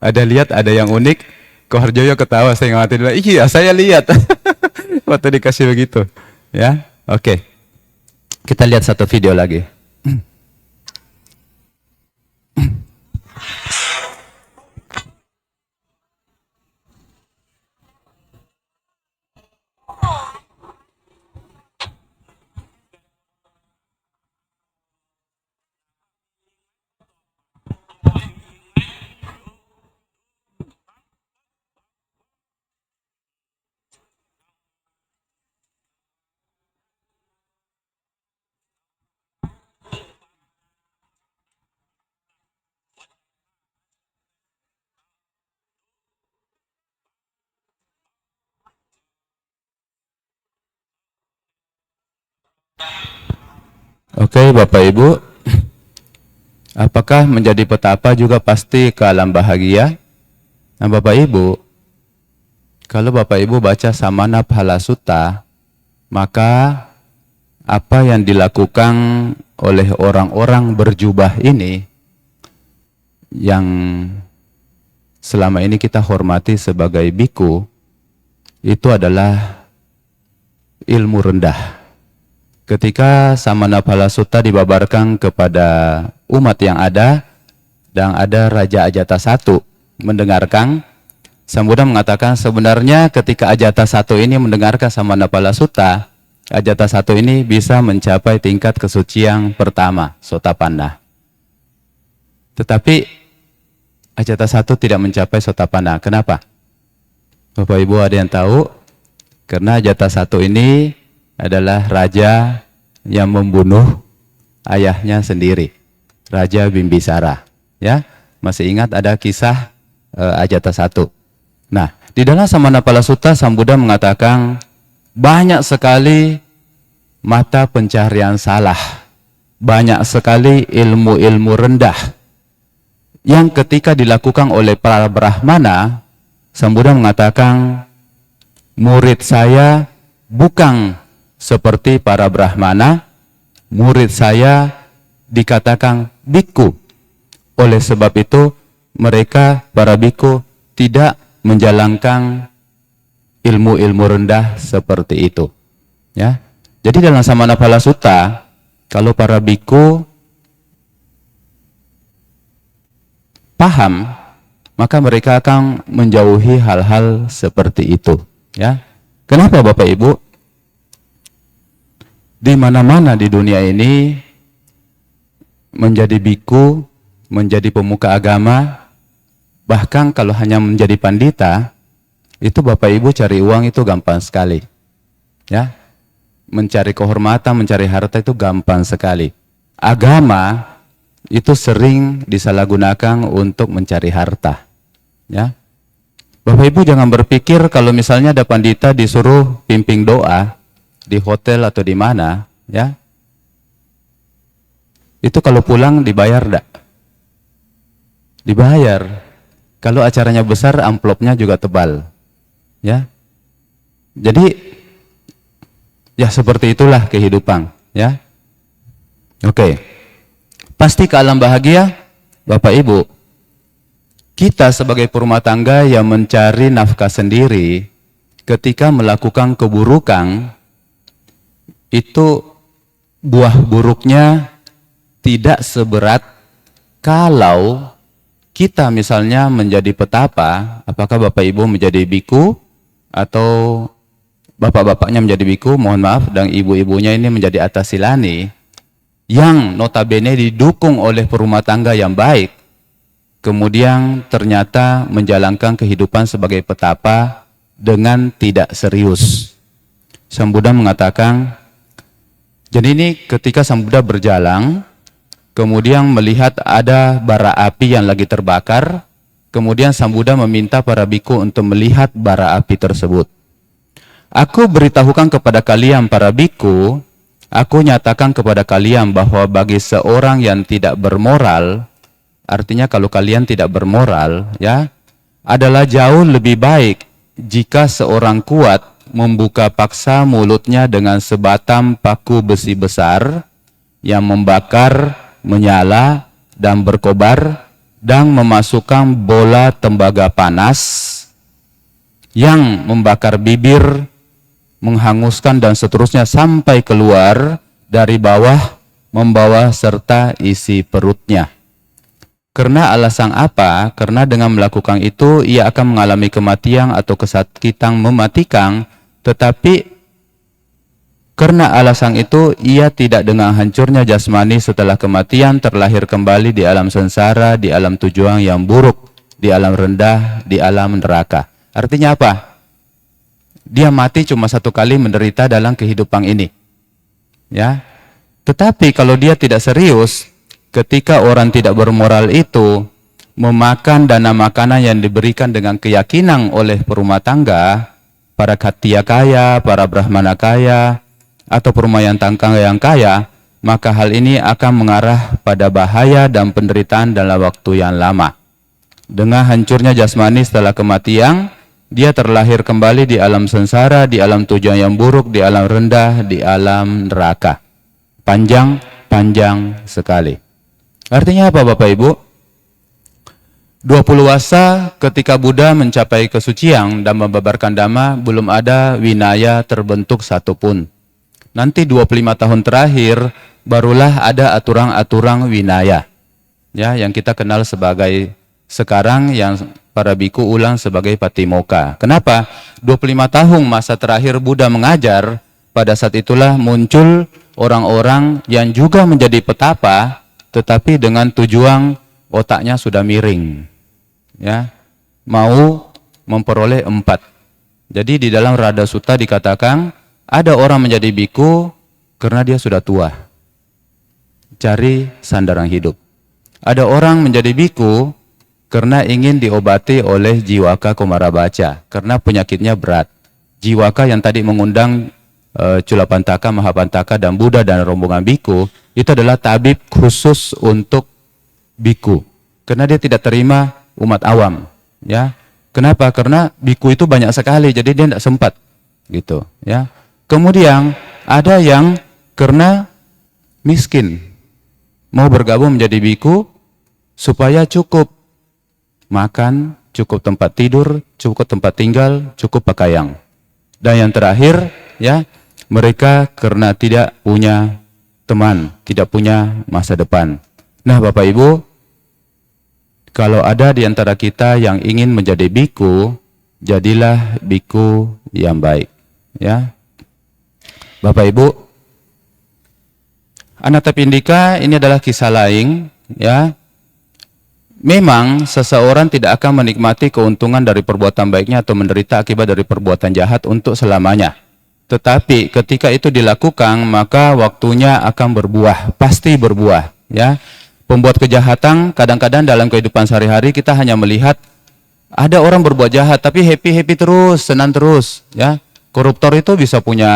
ada lihat ada yang unik? Ko Harjoyo ketawa, saya ngamatin dulu. Iya saya lihat. Waktu dikasih begitu. Ya, oke. Kita lihat satu video lagi. Oke, Bapak Ibu, apakah menjadi petapa juga pasti ke alam bahagia? Nah, Bapak Ibu, kalau Bapak Ibu baca Samana Phala Sutta, maka apa yang dilakukan oleh orang-orang berjubah ini, yang selama ini kita hormati sebagai biku, itu adalah ilmu rendah. Ketika Samana Phala Sutta dibabarkan kepada umat yang ada, dan ada Raja Ajatasattu mendengarkan, Sang Buddha mengatakan sebenarnya ketika Ajatasattu ini mendengarkan Samana Phala Sutta, Ajatasattu ini bisa mencapai tingkat kesucian pertama, Sotapanna. Tetapi Ajatasattu tidak mencapai Sotapanna. Kenapa? Bapak Ibu ada yang tahu? Karena Ajatasattu ini adalah raja yang membunuh ayahnya sendiri, Raja Bimbisara. Ya, masih ingat ada kisah Ajatasattu. Nah, di dalam Samana Phala Sutta, Sang Buddha mengatakan banyak sekali mata pencaharian salah, banyak sekali ilmu-ilmu rendah yang ketika dilakukan oleh para Brahmana, Sang Buddha mengatakan murid saya bukan seperti para Brahmana, murid saya dikatakan biku. Oleh sebab itu, mereka, para biku, tidak menjalankan ilmu-ilmu rendah seperti itu. Ya. Jadi dalam Samana Phala Sutta, kalau para biku paham, maka mereka akan menjauhi hal-hal seperti itu. Ya. Kenapa Bapak Ibu? Di mana-mana di dunia ini menjadi biku, menjadi pemuka agama, bahkan kalau hanya menjadi pandita, itu Bapak Ibu cari uang itu gampang sekali. Ya. Mencari kehormatan, mencari harta itu gampang sekali. Agama itu sering disalahgunakan untuk mencari harta. Ya. Bapak Ibu jangan berpikir kalau misalnya ada pandita disuruh pimpin doa di hotel atau di mana, ya, itu kalau pulang dibayar enggak? Dibayar. Kalau acaranya besar, amplopnya juga tebal, ya. Jadi, ya seperti itulah kehidupan, ya. Oke, pasti ke alam bahagia, Bapak Ibu. Kita sebagai rumah tangga yang mencari nafkah sendiri, ketika melakukan keburukan, itu buah buruknya tidak seberat kalau kita misalnya menjadi petapa, apakah Bapak Ibu menjadi biku atau bapak-bapaknya menjadi biku, mohon maaf, dan ibu-ibunya ini menjadi atasilani, yang notabene didukung oleh perumah tangga yang baik, kemudian ternyata menjalankan kehidupan sebagai petapa dengan tidak serius. Sang Buddha mengatakan, jadi ini ketika Sang Buddha berjalan, kemudian melihat ada bara api yang lagi terbakar, kemudian Sang Buddha meminta para biku untuk melihat bara api tersebut. Aku beritahukan kepada kalian para biku, aku nyatakan kepada kalian bahwa bagi seorang yang tidak bermoral, artinya kalau kalian tidak bermoral, ya, adalah jauh lebih baik jika seorang kuat membuka paksa mulutnya dengan sebatang paku besi besar yang membakar, menyala, dan berkobar, dan memasukkan bola tembaga panas yang membakar bibir, menghanguskan dan seterusnya sampai keluar dari bawah, membawa serta isi perutnya. Karena alasan apa? Karena dengan melakukan itu ia akan mengalami kematian atau kesakitan mematikan, tetapi karena alasan itu ia tidak dengan hancurnya jasmani setelah kematian terlahir kembali di alam sengsara, di alam tujuan yang buruk, di alam rendah, di alam neraka. Artinya apa? Dia mati cuma satu kali menderita dalam kehidupan ini. Ya. Tetapi kalau dia tidak serius, ketika orang tidak bermoral itu memakan dana makanan yang diberikan dengan keyakinan oleh perumah tangga, para khattiya kaya, para brahmana kaya, atau perumahan tangga yang kaya, maka hal ini akan mengarah pada bahaya dan penderitaan dalam waktu yang lama. Dengan hancurnya jasmani setelah kematian, dia terlahir kembali di alam sengsara, di alam tujuan yang buruk, di alam rendah, di alam neraka. Panjang sekali. Artinya apa Bapak Ibu? 20 wasa ketika Buddha mencapai kesucian dan membabarkan Dhamma, belum ada winaya terbentuk satupun. Nanti 25 tahun terakhir, barulah ada aturan-aturan winaya. Ya, yang kita kenal sebagai sekarang yang para biku ulang sebagai patimokkha. Kenapa? 25 tahun masa terakhir Buddha mengajar, pada saat itulah muncul orang-orang yang juga menjadi petapa, tetapi dengan tujuan otaknya sudah miring. Ya, mau memperoleh 4. Jadi di dalam Rada Sutta dikatakan, ada orang menjadi biku karena dia sudah tua, cari sandaran hidup. Ada orang menjadi biku karena ingin diobati oleh jiwaka Kumarabaca, karena penyakitnya berat. Jiwaka yang tadi mengundang Culapantaka, Mahapantaka, dan Buddha dan rombongan biku, itu adalah tabib khusus untuk biku, karena dia tidak terima umat awam. Ya, kenapa? Karena biku itu banyak sekali, jadi dia tidak sempat, gitu. Ya. Kemudian ada yang karena miskin, mau bergabung menjadi biku supaya cukup makan, cukup tempat tidur, cukup tempat tinggal, cukup pakaian. Dan yang terakhir, ya, mereka karena tidak punya teman, tidak punya masa depan. Nah, Bapak Ibu, kalau ada di antara kita yang ingin menjadi biku, jadilah biku yang baik. Ya, Bapak Ibu, Anathapindika ini adalah kisah lain. Ya, memang seseorang tidak akan menikmati keuntungan dari perbuatan baiknya atau menderita akibat dari perbuatan jahat untuk selamanya. Tetapi ketika itu dilakukan, maka waktunya akan berbuah, pasti berbuah. Ya, pembuat kejahatan kadang-kadang dalam kehidupan sehari-hari kita hanya melihat ada orang berbuat jahat, tapi happy terus, senang terus. Ya, koruptor itu bisa punya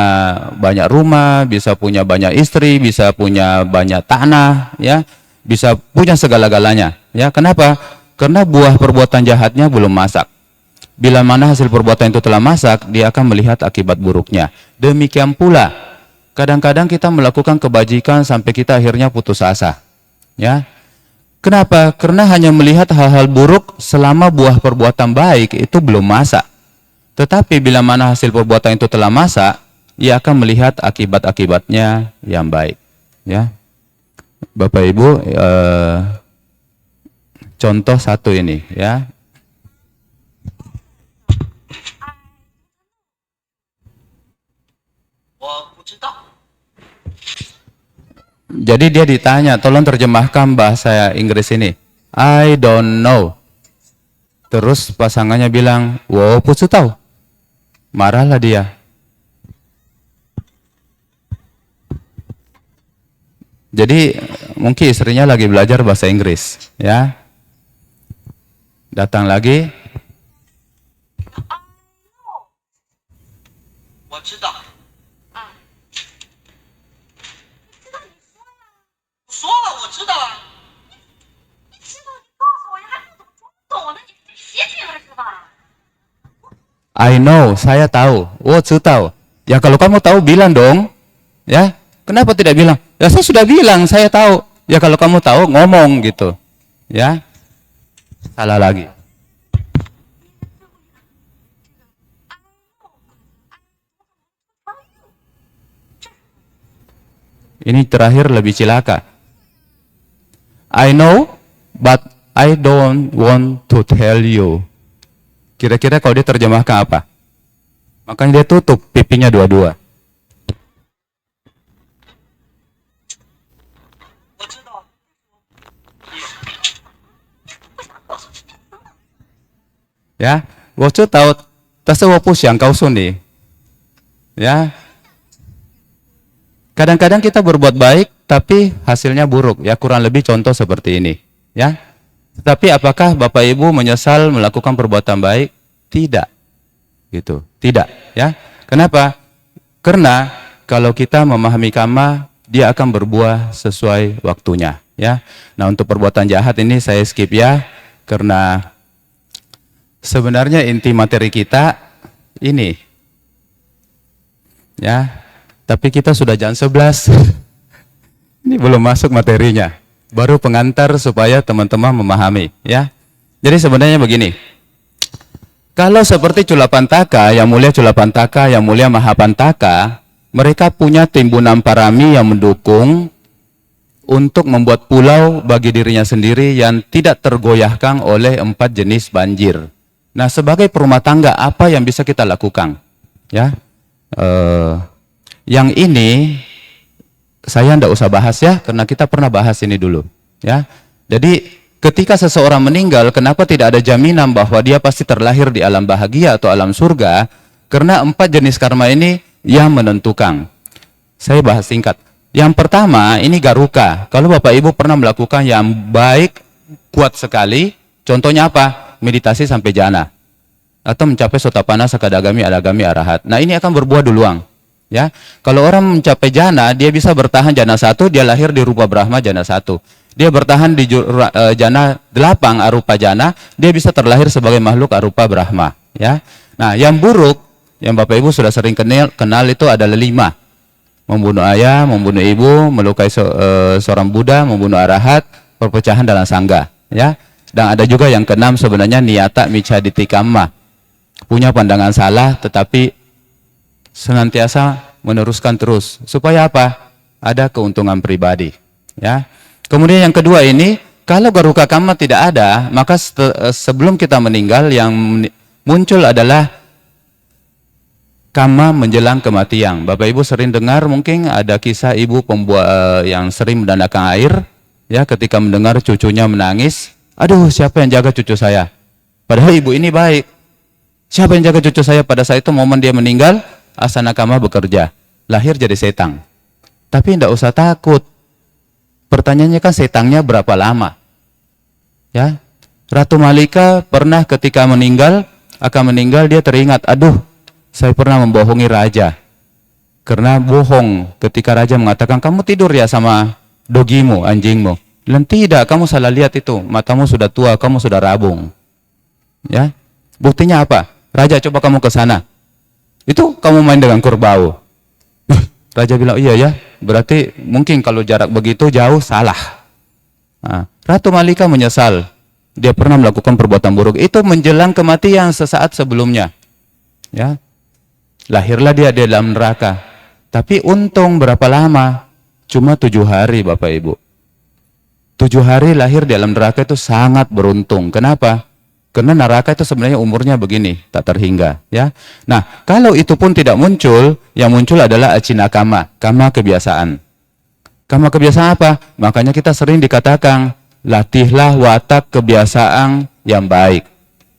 banyak rumah, bisa punya banyak istri, bisa punya banyak tanah, ya, bisa punya segala-galanya. Ya, kenapa? Karena buah perbuatan jahatnya belum masak. Bila mana hasil perbuatan itu telah masak, dia akan melihat akibat buruknya. Demikian pula, kadang-kadang kita melakukan kebajikan sampai kita akhirnya putus asa. Ya, kenapa? Karena hanya melihat hal-hal buruk selama buah perbuatan baik itu belum masak. Tetapi bila mana hasil perbuatan itu telah masak, ia akan melihat akibat-akibatnya yang baik. Ya, Bapak Ibu, contoh satu ini, ya. Jadi dia ditanya, tolong terjemahkan bahasa Inggris ini. I don't know. Terus pasangannya bilang, "Wo不知道." Marahlah dia. Jadi mungkin istrinya lagi belajar bahasa Inggris, ya. Datang lagi. 我知道。说了，我知道啊。你知道你告诉我，你还不懂装懂呢，你邪气了是吧？ I know, saya tahu. Oh, tahu. Ya kalau kamu tahu bilang dong. Ya, kenapa tidak bilang? Ya saya sudah bilang, saya tahu. Ya kalau kamu tahu ngomong gitu. Ya. Salah lagi. Ini terakhir lebih cilaka. I know, but I don't want to tell you. Kira-kira kalau dia terjemahkan apa? Makanya dia tutup pipinya dua-dua. 我知道。 Ya, 我知道，但是我不想告诉你。Ya. Kadang-kadang kita berbuat baik tapi hasilnya buruk. Ya, kurang lebih contoh seperti ini, ya. Tapi apakah Bapak Ibu menyesal melakukan perbuatan baik? Tidak. Gitu. Tidak, ya. Kenapa? Karena kalau kita memahami karma, dia akan berbuah sesuai waktunya, ya. Nah, untuk perbuatan jahat ini saya skip ya, karena sebenarnya inti materi kita ini, ya. Tapi kita sudah jam 11. Ini belum masuk materinya. Baru pengantar supaya teman-teman memahami, ya. Jadi sebenarnya begini. Kalau seperti Culapantaka, yang mulia Culapantaka, yang mulia Mahapantaka, mereka punya timbunan parami yang mendukung untuk membuat pulau bagi dirinya sendiri yang tidak tergoyahkan oleh 4 jenis banjir. Nah, sebagai perumah tangga apa yang bisa kita lakukan? Ya, yang ini saya tidak usah bahas ya, karena kita pernah bahas ini dulu. Ya, jadi ketika seseorang meninggal, kenapa tidak ada jaminan bahwa dia pasti terlahir di alam bahagia atau alam surga? Karena 4 jenis karma ini yang menentukan. Saya bahas singkat. Yang pertama ini garuka. Kalau Bapak Ibu pernah melakukan yang baik, kuat sekali, contohnya apa? Meditasi sampai jana. Atau mencapai sotapana sakadagami adagami arahat. Nah, ini akan berbuah duluan. Ya, kalau orang mencapai jana, dia bisa bertahan jana 1, dia lahir di rupa Brahma jana 1. Dia bertahan di jana 8 arupa jana, dia bisa terlahir sebagai makhluk arupa Brahma. Ya, nah yang buruk, yang Bapak Ibu sudah sering kenal itu adalah 5. Membunuh ayah, membunuh ibu, melukai seorang Buddha, membunuh arahat, perpecahan dalam sangga. Ya, dan ada juga yang ke-6 sebenarnya niyata micaditi kamma. Punya pandangan salah, tetapi senantiasa meneruskan terus. Supaya apa? Ada keuntungan pribadi. Ya. Kemudian yang kedua ini, kalau garuka kamma tidak ada, maka sebelum kita meninggal yang muncul adalah kamma menjelang kematian. Bapak Ibu sering dengar mungkin ada kisah ibu yang sering mendandakan air, ya, ketika mendengar cucunya menangis, aduh siapa yang jaga cucu saya? Padahal ibu ini baik. Siapa yang jaga cucu saya? Pada saat itu momen dia meninggal, asana kamma bekerja, lahir jadi setang. Tapi tidak usah takut. Pertanyaannya kan setangnya berapa lama? Ya, Ratu Malika pernah ketika akan meninggal dia teringat, aduh, saya pernah membohongi raja. Karena bohong ketika raja mengatakan, kamu tidur ya sama dogimu, anjingmu. Dan tidak, kamu salah lihat itu, matamu sudah tua, kamu sudah rabung. Ya, buktinya apa? Raja, coba kamu ke sana. Itu kamu main dengan kerbau. Raja bilang, iya ya, berarti mungkin kalau jarak begitu jauh salah. Nah, Ratu Malika menyesal. Dia pernah melakukan perbuatan buruk. Itu menjelang kematian sesaat sebelumnya. Ya. Lahirlah dia di dalam neraka. Tapi untung berapa lama? Cuma 7 hari Bapak Ibu. 7 hari lahir di dalam neraka itu sangat beruntung. Kenapa? Karena neraka itu sebenarnya umurnya begini, tak terhingga. Ya. Nah, kalau itu pun tidak muncul, yang muncul adalah acinakama, kama kebiasaan. Kama kebiasaan apa? Makanya kita sering dikatakan, latihlah watak kebiasaan yang baik.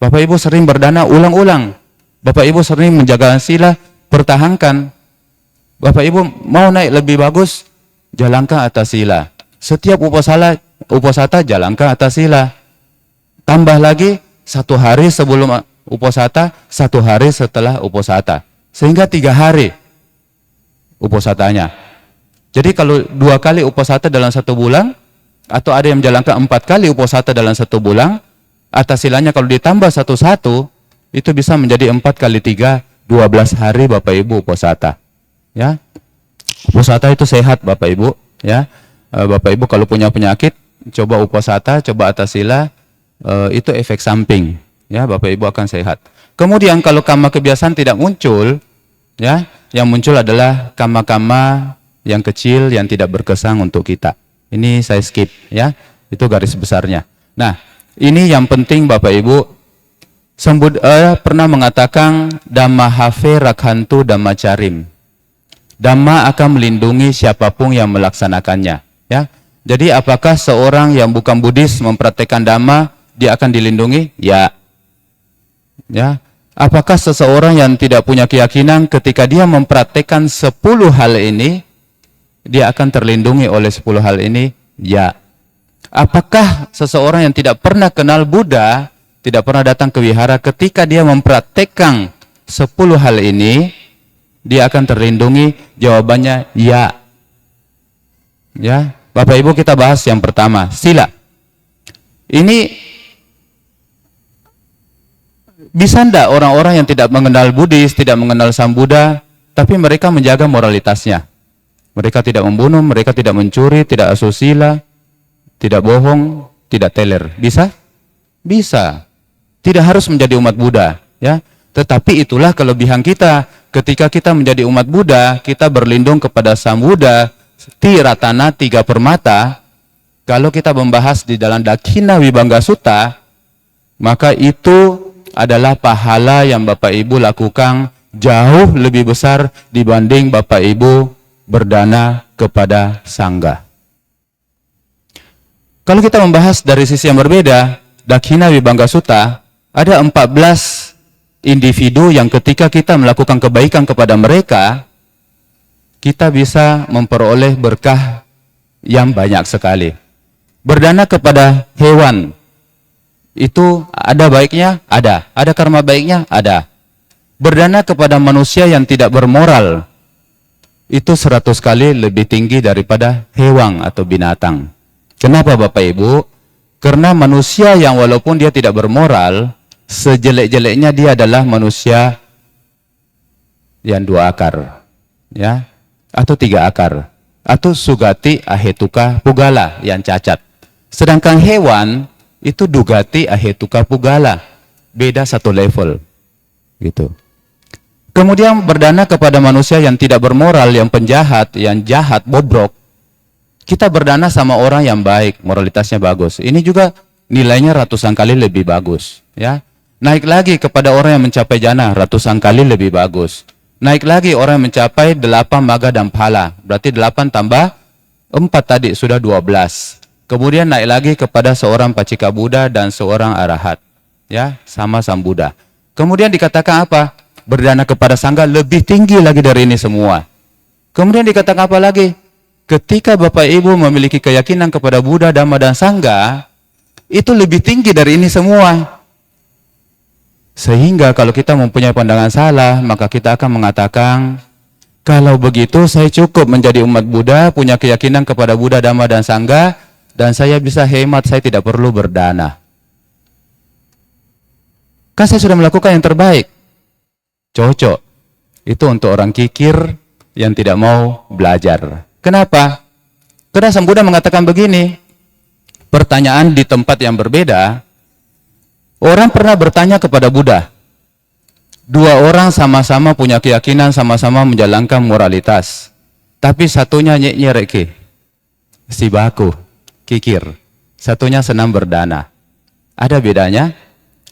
Bapak Ibu sering berdana ulang-ulang. Bapak Ibu sering menjaga sila, pertahankan. Bapak Ibu mau naik lebih bagus, jalankan atas sila. Setiap uposata jalankan atas sila. Tambah lagi 1 hari sebelum uposata, 1 hari setelah uposata. Sehingga 3 hari uposatanya. Jadi kalau 2 kali uposata dalam 1 bulan, atau ada yang menjalankan 4 kali uposata dalam 1 bulan, atas silanya kalau ditambah 1-1, itu bisa menjadi 4 kali 3, 12 hari Bapak Ibu uposata. Ya. Uposata itu sehat Bapak Ibu. Ya. Bapak Ibu kalau punya penyakit, coba uposata, coba atas sila, itu efek samping. Ya, Bapak Ibu akan sehat. Kemudian kalau kama kebiasaan tidak muncul, ya, yang muncul adalah kama-kama yang kecil yang tidak berkesan untuk kita. Ini saya skip, ya. Itu garis besarnya. Nah, ini yang penting Bapak Ibu. Pernah mengatakan Dhamma hafe rakhantu Dhamma charim. Dhamma akan melindungi siapapun yang melaksanakannya. Ya, jadi apakah seorang yang bukan Buddhis mempraktekkan Dhamma dia akan dilindungi? Ya. Ya. Apakah seseorang yang tidak punya keyakinan ketika dia mempraktekkan 10 hal ini dia akan terlindungi oleh 10 hal ini? Ya. Apakah seseorang yang tidak pernah kenal Buddha, tidak pernah datang ke wihara, ketika dia mempraktekkan 10 hal ini, dia akan terlindungi? Jawabannya ya. Ya, Bapak Ibu kita bahas yang pertama, sila. Ini bisa ndak orang-orang yang tidak mengenal Buddhis, tidak mengenal Sang Buddha, tapi mereka menjaga moralitasnya. Mereka tidak membunuh, mereka tidak mencuri, tidak asusila, tidak bohong, tidak teler. Bisa? Bisa. Tidak harus menjadi umat Buddha, ya. Tetapi itulah kelebihan kita. Ketika kita menjadi umat Buddha, kita berlindung kepada Sang Buddha, Tiratana 3 permata. Kalau kita membahas di dalam Dakkhina Vibhanga Sutta, maka itu adalah pahala yang Bapak Ibu lakukan jauh lebih besar dibanding Bapak Ibu berdana kepada Sangha. Kalau kita membahas dari sisi yang berbeda, Dakkhina Vibhanga Sutta, ada 14 individu yang ketika kita melakukan kebaikan kepada mereka, kita bisa memperoleh berkah yang banyak sekali. Berdana kepada hewan, itu ada baiknya? Ada. Ada karma baiknya? Ada. Berdana kepada manusia yang tidak bermoral, itu 100 kali lebih tinggi daripada hewan atau binatang. Kenapa Bapak Ibu? Karena manusia yang walaupun dia tidak bermoral, sejelek-jeleknya dia adalah manusia yang 2 akar, ya, atau 3 akar, atau sugati ahetuka pugala yang cacat. Sedangkan hewan itu dugati ahetuka pugala, beda 1 level, gitu. Kemudian berdana kepada manusia yang tidak bermoral, yang penjahat, yang jahat, bobrok. Kita berdana sama orang yang baik, moralitasnya bagus. Ini juga nilainya ratusan kali lebih bagus, ya. Naik lagi kepada orang yang mencapai jana, ratusan kali lebih bagus. Naik lagi orang yang mencapai 8 maga dan phala, berarti 8 tambah 4 tadi, sudah 12. Kemudian naik lagi kepada seorang pacika Buddha dan seorang arahat, ya, sama Sang Buddha. Kemudian dikatakan apa? Berdana kepada Sangha lebih tinggi lagi dari ini semua. Kemudian dikatakan apa lagi? Ketika Bapak Ibu memiliki keyakinan kepada Buddha, Dhamma, dan Sangha, itu lebih tinggi dari ini semua. Sehingga kalau kita mempunyai pandangan salah, maka kita akan mengatakan, kalau begitu saya cukup menjadi umat Buddha, punya keyakinan kepada Buddha, Dhamma, dan Sangha, dan saya bisa hemat, saya tidak perlu berdana. Kan saya sudah melakukan yang terbaik. Cocok. Itu untuk orang kikir yang tidak mau belajar. Kenapa? Karena Sang Buddha mengatakan begini, pertanyaan di tempat yang berbeda, orang pernah bertanya kepada Buddha, Dua orang sama-sama punya keyakinan, sama-sama menjalankan moralitas. Tapi satunya nyereke, si baku, kikir. Satunya senang berdana. Ada bedanya?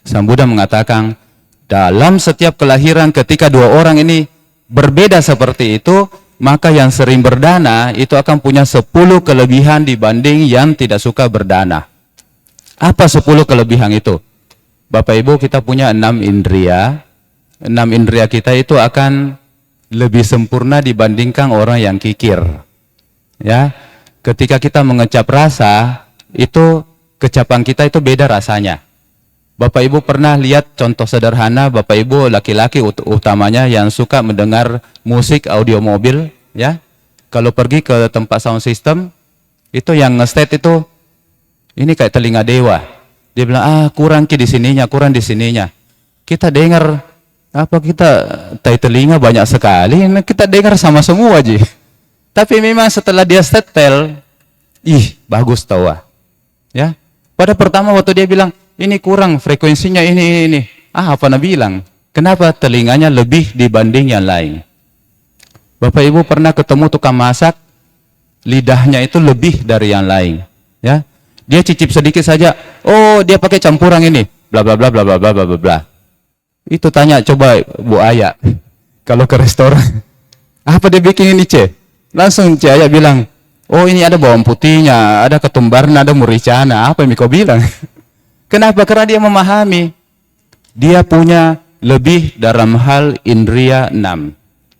Sang Buddha mengatakan, dalam setiap kelahiran ketika dua orang ini berbeda seperti itu, maka yang sering berdana itu akan punya 10 kelebihan dibanding yang tidak suka berdana. Apa 10 kelebihan itu? Bapak Ibu, kita punya 6 indria. 6 indria kita itu akan lebih sempurna dibandingkan orang yang kikir. Ya, ketika kita mengecap rasa, itu kecapan kita itu beda rasanya. Bapak Ibu pernah lihat contoh sederhana, Bapak Ibu laki-laki utamanya yang suka mendengar musik audio mobil, ya. Kalau pergi ke tempat sound system, itu yang nge-state itu, ini kayak telinga dewa. Dia bilang, kurang di sininya, kurang di sininya. Kita dengar, kita tai telinga banyak sekali, kita dengar sama semua aja. Tapi memang setelah dia setel, bagus tahu. Ya. Pada pertama waktu dia bilang, ini kurang frekuensinya ini. Apa nak bilang? Kenapa telinganya lebih dibanding yang lain? Bapak Ibu pernah ketemu tukang masak, lidahnya itu lebih dari yang lain, ya. Dia cicip sedikit saja, oh dia pakai campuran ini, bla bla bla bla bla bla bla bla. Itu tanya coba Bu Aya, kalau ke restoran, apa dia bikin ini Ce? Langsung Ce Aya bilang, oh ini ada bawang putihnya, ada ketumbarnya, ada muricana, apa yang kau bilang? Kenapa? Karena dia memahami. Dia punya lebih dalam hal indria 6.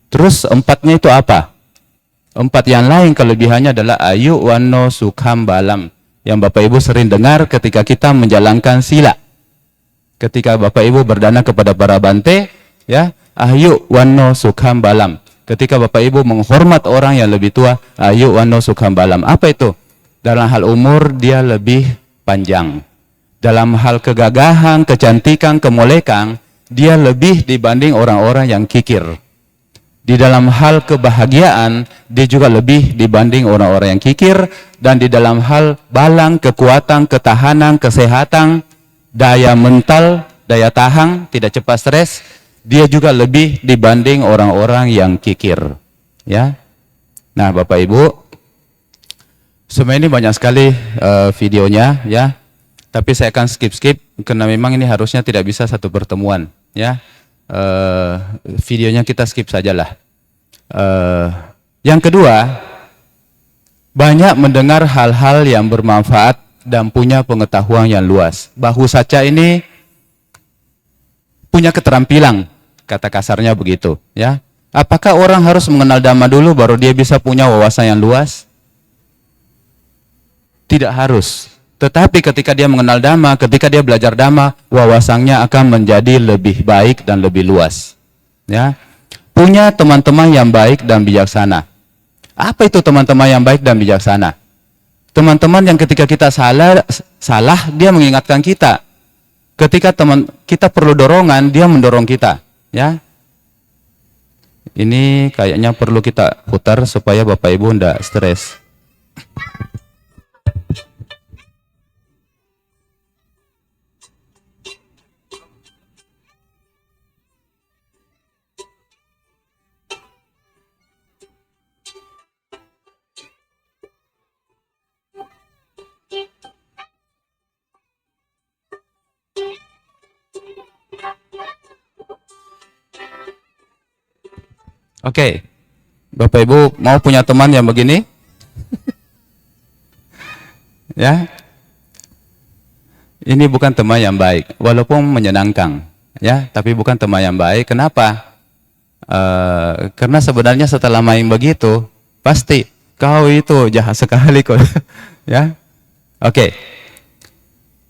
Terus 4-nya itu apa? 4 yang lain kelebihannya adalah ayu wano sukham balam. Yang Bapak Ibu sering dengar ketika kita menjalankan sila. Ketika Bapak Ibu berdana kepada para bante, ya, ayu wano sukham balam. Ketika Bapak Ibu menghormat orang yang lebih tua, ayu wano sukham balam. Apa itu? Dalam hal umur dia lebih panjang. Dalam hal kegagahan, kecantikan, kemolekan, dia lebih dibanding orang-orang yang kikir. Di dalam hal kebahagiaan, dia juga lebih dibanding orang-orang yang kikir. Dan di dalam hal balang, kekuatan, ketahanan, kesehatan, daya mental, daya tahan, tidak cepat stres, dia juga lebih dibanding orang-orang yang kikir. Ya. Nah, Bapak Ibu, semua ini banyak sekali videonya, ya. Tapi saya akan skip karena memang ini harusnya tidak bisa satu pertemuan, ya. Videonya kita skip sajalah. Yang kedua, banyak mendengar hal-hal yang bermanfaat dan punya pengetahuan yang luas. Bahu saca ini punya keterampilan, kata kasarnya begitu, ya. Apakah orang harus mengenal Dhamma dulu baru dia bisa punya wawasan yang luas? Tidak harus. Tetapi ketika dia mengenal Dhamma, ketika dia belajar Dhamma, wawasannya akan menjadi lebih baik dan lebih luas. Ya, punya teman-teman yang baik dan bijaksana. Apa itu teman-teman yang baik dan bijaksana? Teman-teman yang ketika kita salah, dia mengingatkan kita. Ketika teman kita perlu dorongan, dia mendorong kita. Ya, ini kayaknya perlu kita putar supaya Bapak Ibu tidak stres. Oke, Bapak Ibu mau punya teman yang begini? Ya, ini bukan teman yang baik, walaupun menyenangkan, ya, tapi bukan teman yang baik. Kenapa? Karena sebenarnya setelah main begitu, pasti kau itu jahat sekali kok, ya. Oke,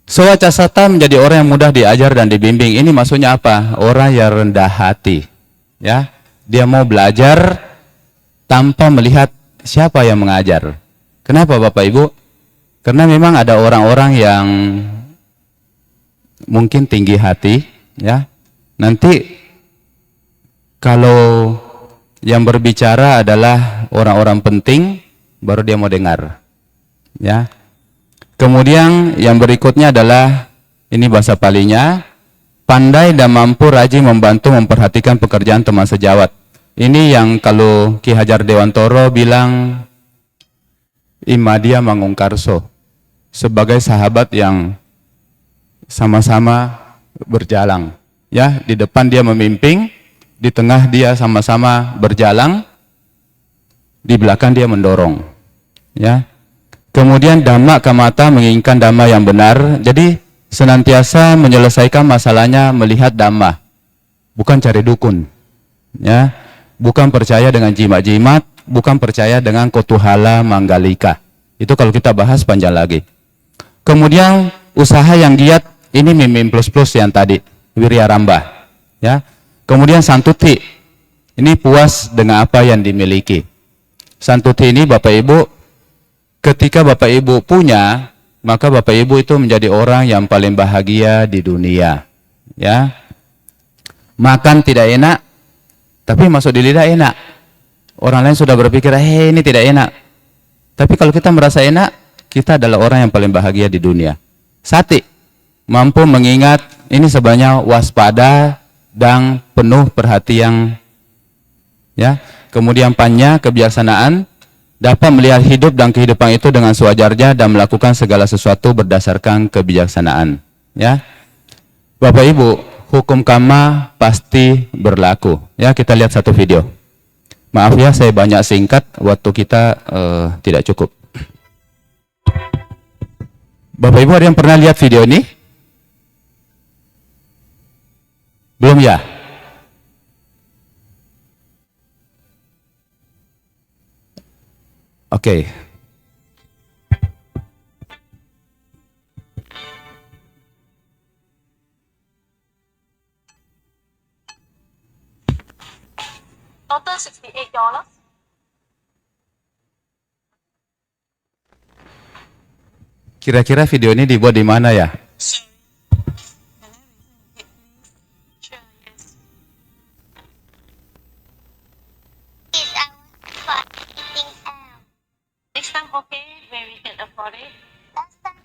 Swacasata menjadi orang yang mudah diajar dan dibimbing. Ini maksudnya apa? Orang yang rendah hati, ya. Dia mau belajar tanpa melihat siapa yang mengajar. Kenapa Bapak Ibu? Karena memang ada orang-orang yang mungkin tinggi hati, ya. Nanti kalau yang berbicara adalah orang-orang penting, baru dia mau dengar, ya. Kemudian yang berikutnya adalah, ini bahasa Palinya, pandai dan mampu rajin membantu memperhatikan pekerjaan teman sejawat. Ini yang kalau Ki Hajar Dewantoro bilang Imadia Mangungkarso sebagai sahabat yang sama-sama berjalan. Ya, di depan dia memimpin, di tengah dia sama-sama berjalan, di belakang dia mendorong. Ya. Kemudian dhamma kamata menginginkan dhamma yang benar. Jadi senantiasa menyelesaikan masalahnya melihat dhamma, bukan cari dukun. Ya, bukan percaya dengan jimat-jimat, bukan percaya dengan kotuhala manggalika. Itu kalau kita bahas panjang lagi. Kemudian usaha yang giat, ini mimin plus yang tadi, wirya ramba. Ya. Kemudian santuti, ini puas dengan apa yang dimiliki. Santuti ini Bapak Ibu, ketika Bapak Ibu punya, maka Bapak Ibu itu menjadi orang yang paling bahagia di dunia. Ya. Makan tidak enak, tapi masuk di lidah enak. Orang lain sudah berpikir, ini tidak enak. Tapi kalau kita merasa enak, kita adalah orang yang paling bahagia di dunia. Sati, mampu mengingat, ini sebenarnya waspada dan penuh perhatian. Ya. Kemudian panya, kebijaksanaan, dapat melihat hidup dan kehidupan itu dengan sewajarnya dan melakukan segala sesuatu berdasarkan kebijaksanaan. Ya. Bapak Ibu, hukum karma pasti berlaku. Ya, kita lihat satu video. Maaf ya, saya banyak singkat, waktu kita tidak cukup. Bapak Ibu ada yang pernah lihat video ini? Belum ya? Oke. Total $68. Kira-kira video ini dibuat di mana ya? Sure, yes. Please, I want for eating out. Next time, okay, when we can afford it. Last time,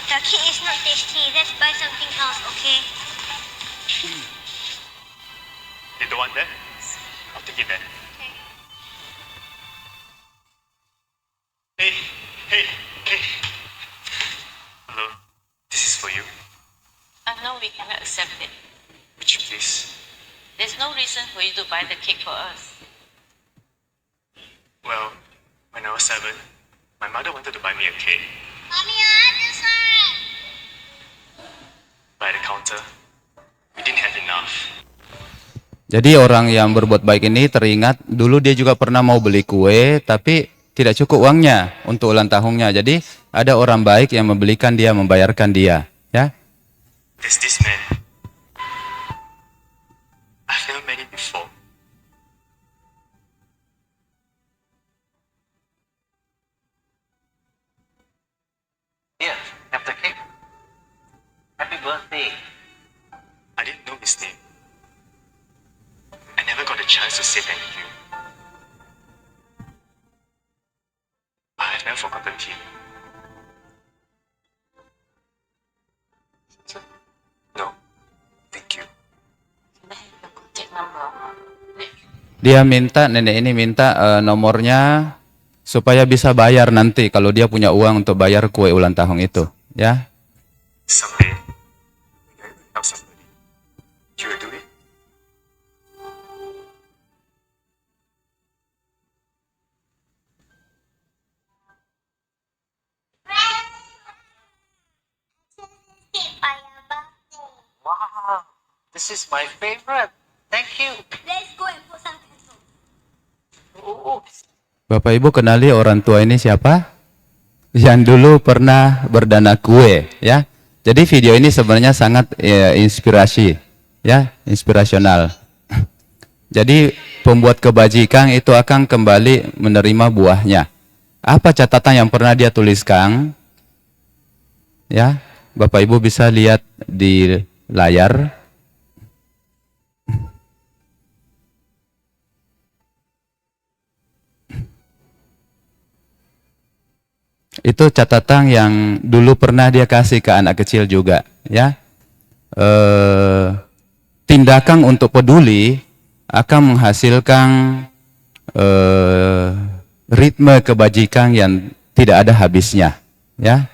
the cake is not tasty. Let's buy something else, okay? You don't want that? I'll take it then. Okay. Hey, hey, hey. Hello, this is for you. No, we cannot accept it. Would you please? There's no reason for you to buy the cake for us. Well, when I was 7, my mother wanted to buy me a cake. Mommy, I have this one. By the counter, we didn't have enough. Jadi orang yang berbuat baik ini teringat dulu dia juga pernah mau beli kue tapi tidak cukup uangnya untuk ulang tahunnya. Jadi ada orang baik yang membelikan dia, membayarkan dia, ya. There's this man. I've never met him before. Here, have the cake. Happy birthday. I didn't know his name. I never got a chance to say thank you. I've never forgotten him. No, thank you. Can I have your contact number? Dia minta, nenek ini minta nomornya supaya bisa bayar nanti kalau dia punya uang untuk bayar kue ulang tahun itu, ya. Someday, when I help somebody, you will do it. Cake for your birthday. Wow, this is my favorite. Thank you. Let's go and put some ketchup. Oh, Bapak Ibu kenali orang tua ini siapa? Yang dulu pernah berdana kue, ya. Jadi video ini sebenarnya sangat inspirasi, ya, inspirasional. Jadi pembuat kebajikan itu akan kembali menerima buahnya. Apa catatan yang pernah dia tuliskan? Ya, Bapak Ibu bisa lihat di layar. Itu catatan yang dulu pernah dia kasih ke anak kecil juga, ya. Tindakan untuk peduli akan menghasilkan ritme kebajikan yang tidak ada habisnya, ya.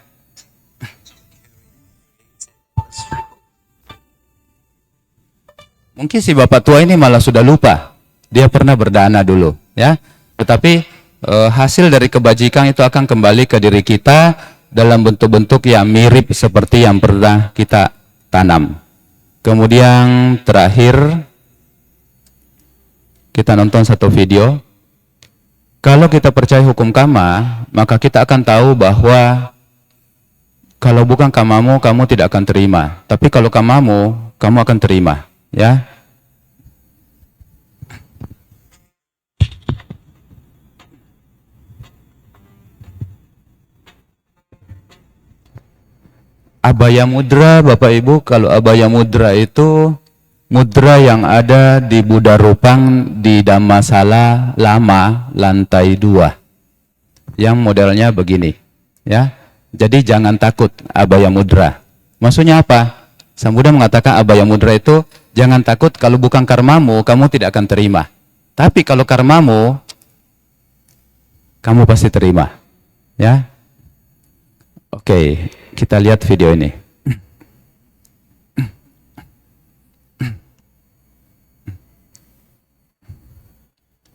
Mungkin si bapak tua ini malah sudah lupa, dia pernah berdana dulu, ya. Tetapi hasil dari kebajikan itu akan kembali ke diri kita dalam bentuk-bentuk yang mirip seperti yang pernah kita tanam. Kemudian terakhir, kita nonton satu video. Kalau kita percaya hukum karma, maka kita akan tahu bahwa kalau bukan karmamu, kamu tidak akan terima. Tapi kalau karmamu, kamu akan terima. Ya, abaya mudra, Bapak Ibu, kalau abaya mudra itu mudra yang ada di Buddha Rupang di Dhammasala lama lantai 2. Yang modelnya begini, ya. Jadi jangan takut abaya mudra. Maksudnya apa? Sang Buddha mengatakan abaya mudra itu jangan takut kalau bukan karmamu, kamu tidak akan terima. Tapi kalau karmamu, kamu pasti terima. Ya. Oke, kita lihat video ini.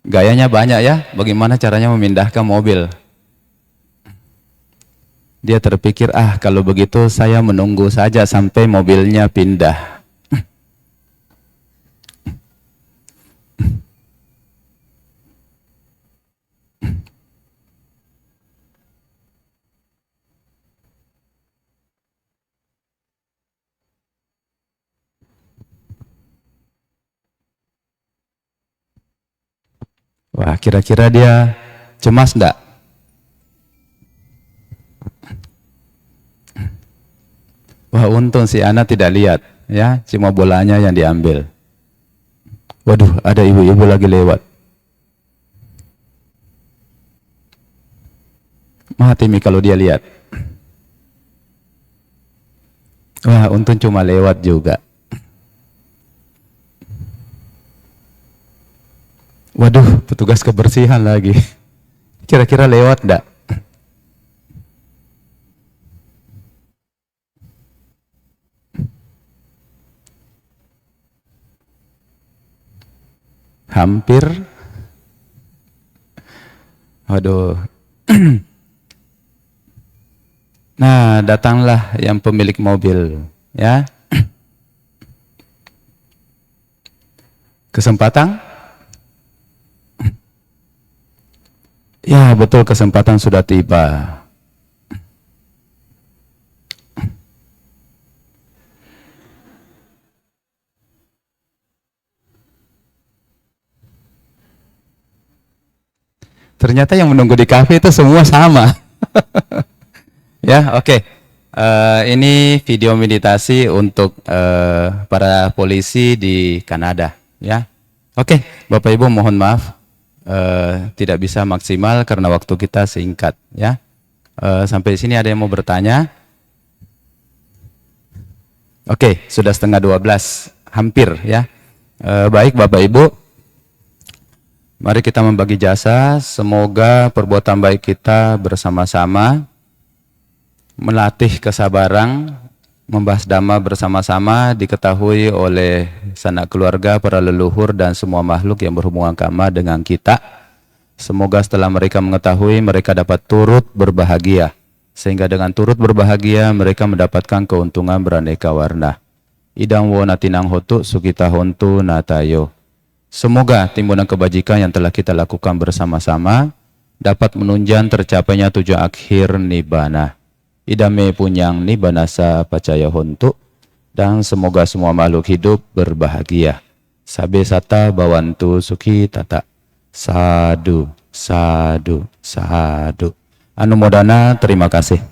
Gayanya banyak ya, bagaimana caranya memindahkan mobil. Dia terpikir, kalau begitu saya menunggu saja sampai mobilnya pindah. Wah, kira-kira dia cemas enggak? Wah, untung si Ana tidak lihat, ya, cuma bolanya yang diambil. Waduh, ada ibu-ibu lagi lewat. Mati mi kalau dia lihat. Wah, untung cuma lewat juga. Waduh, petugas kebersihan lagi. Kira-kira lewat enggak? Hampir. Waduh. Nah, datanglah yang pemilik mobil, ya. Kesempatan? Ya, betul, kesempatan sudah tiba. Ternyata yang menunggu di kafe itu semua sama. Ya, oke. Ini video meditasi untuk para polisi di Kanada. Ya, oke. Bapak Ibu mohon maaf, tidak bisa maksimal karena waktu kita singkat. Ya, sampai sini ada yang mau bertanya? Oke, sudah setengah 12, hampir ya. Baik Bapak Ibu. Mari kita membagi jasa, semoga perbuatan baik kita bersama-sama, melatih kesabaran, membahas dhamma bersama-sama, diketahui oleh sanak keluarga, para leluhur, dan semua makhluk yang berhubungan karma dengan kita. Semoga setelah mereka mengetahui, mereka dapat turut berbahagia. Sehingga dengan turut berbahagia, mereka mendapatkan keuntungan beraneka warna. Idang wo natinang hotu sukita hontu natayo. Semoga timbunan kebajikan yang telah kita lakukan bersama-sama dapat menunjang tercapainya tujuan akhir nibbana. Idame punyang nibbanasa pacaya hontu, dan semoga semua makhluk hidup berbahagia. Sabe sata bawantu suki tata. Sadu, sadu, sadu. Anumodana, terima kasih.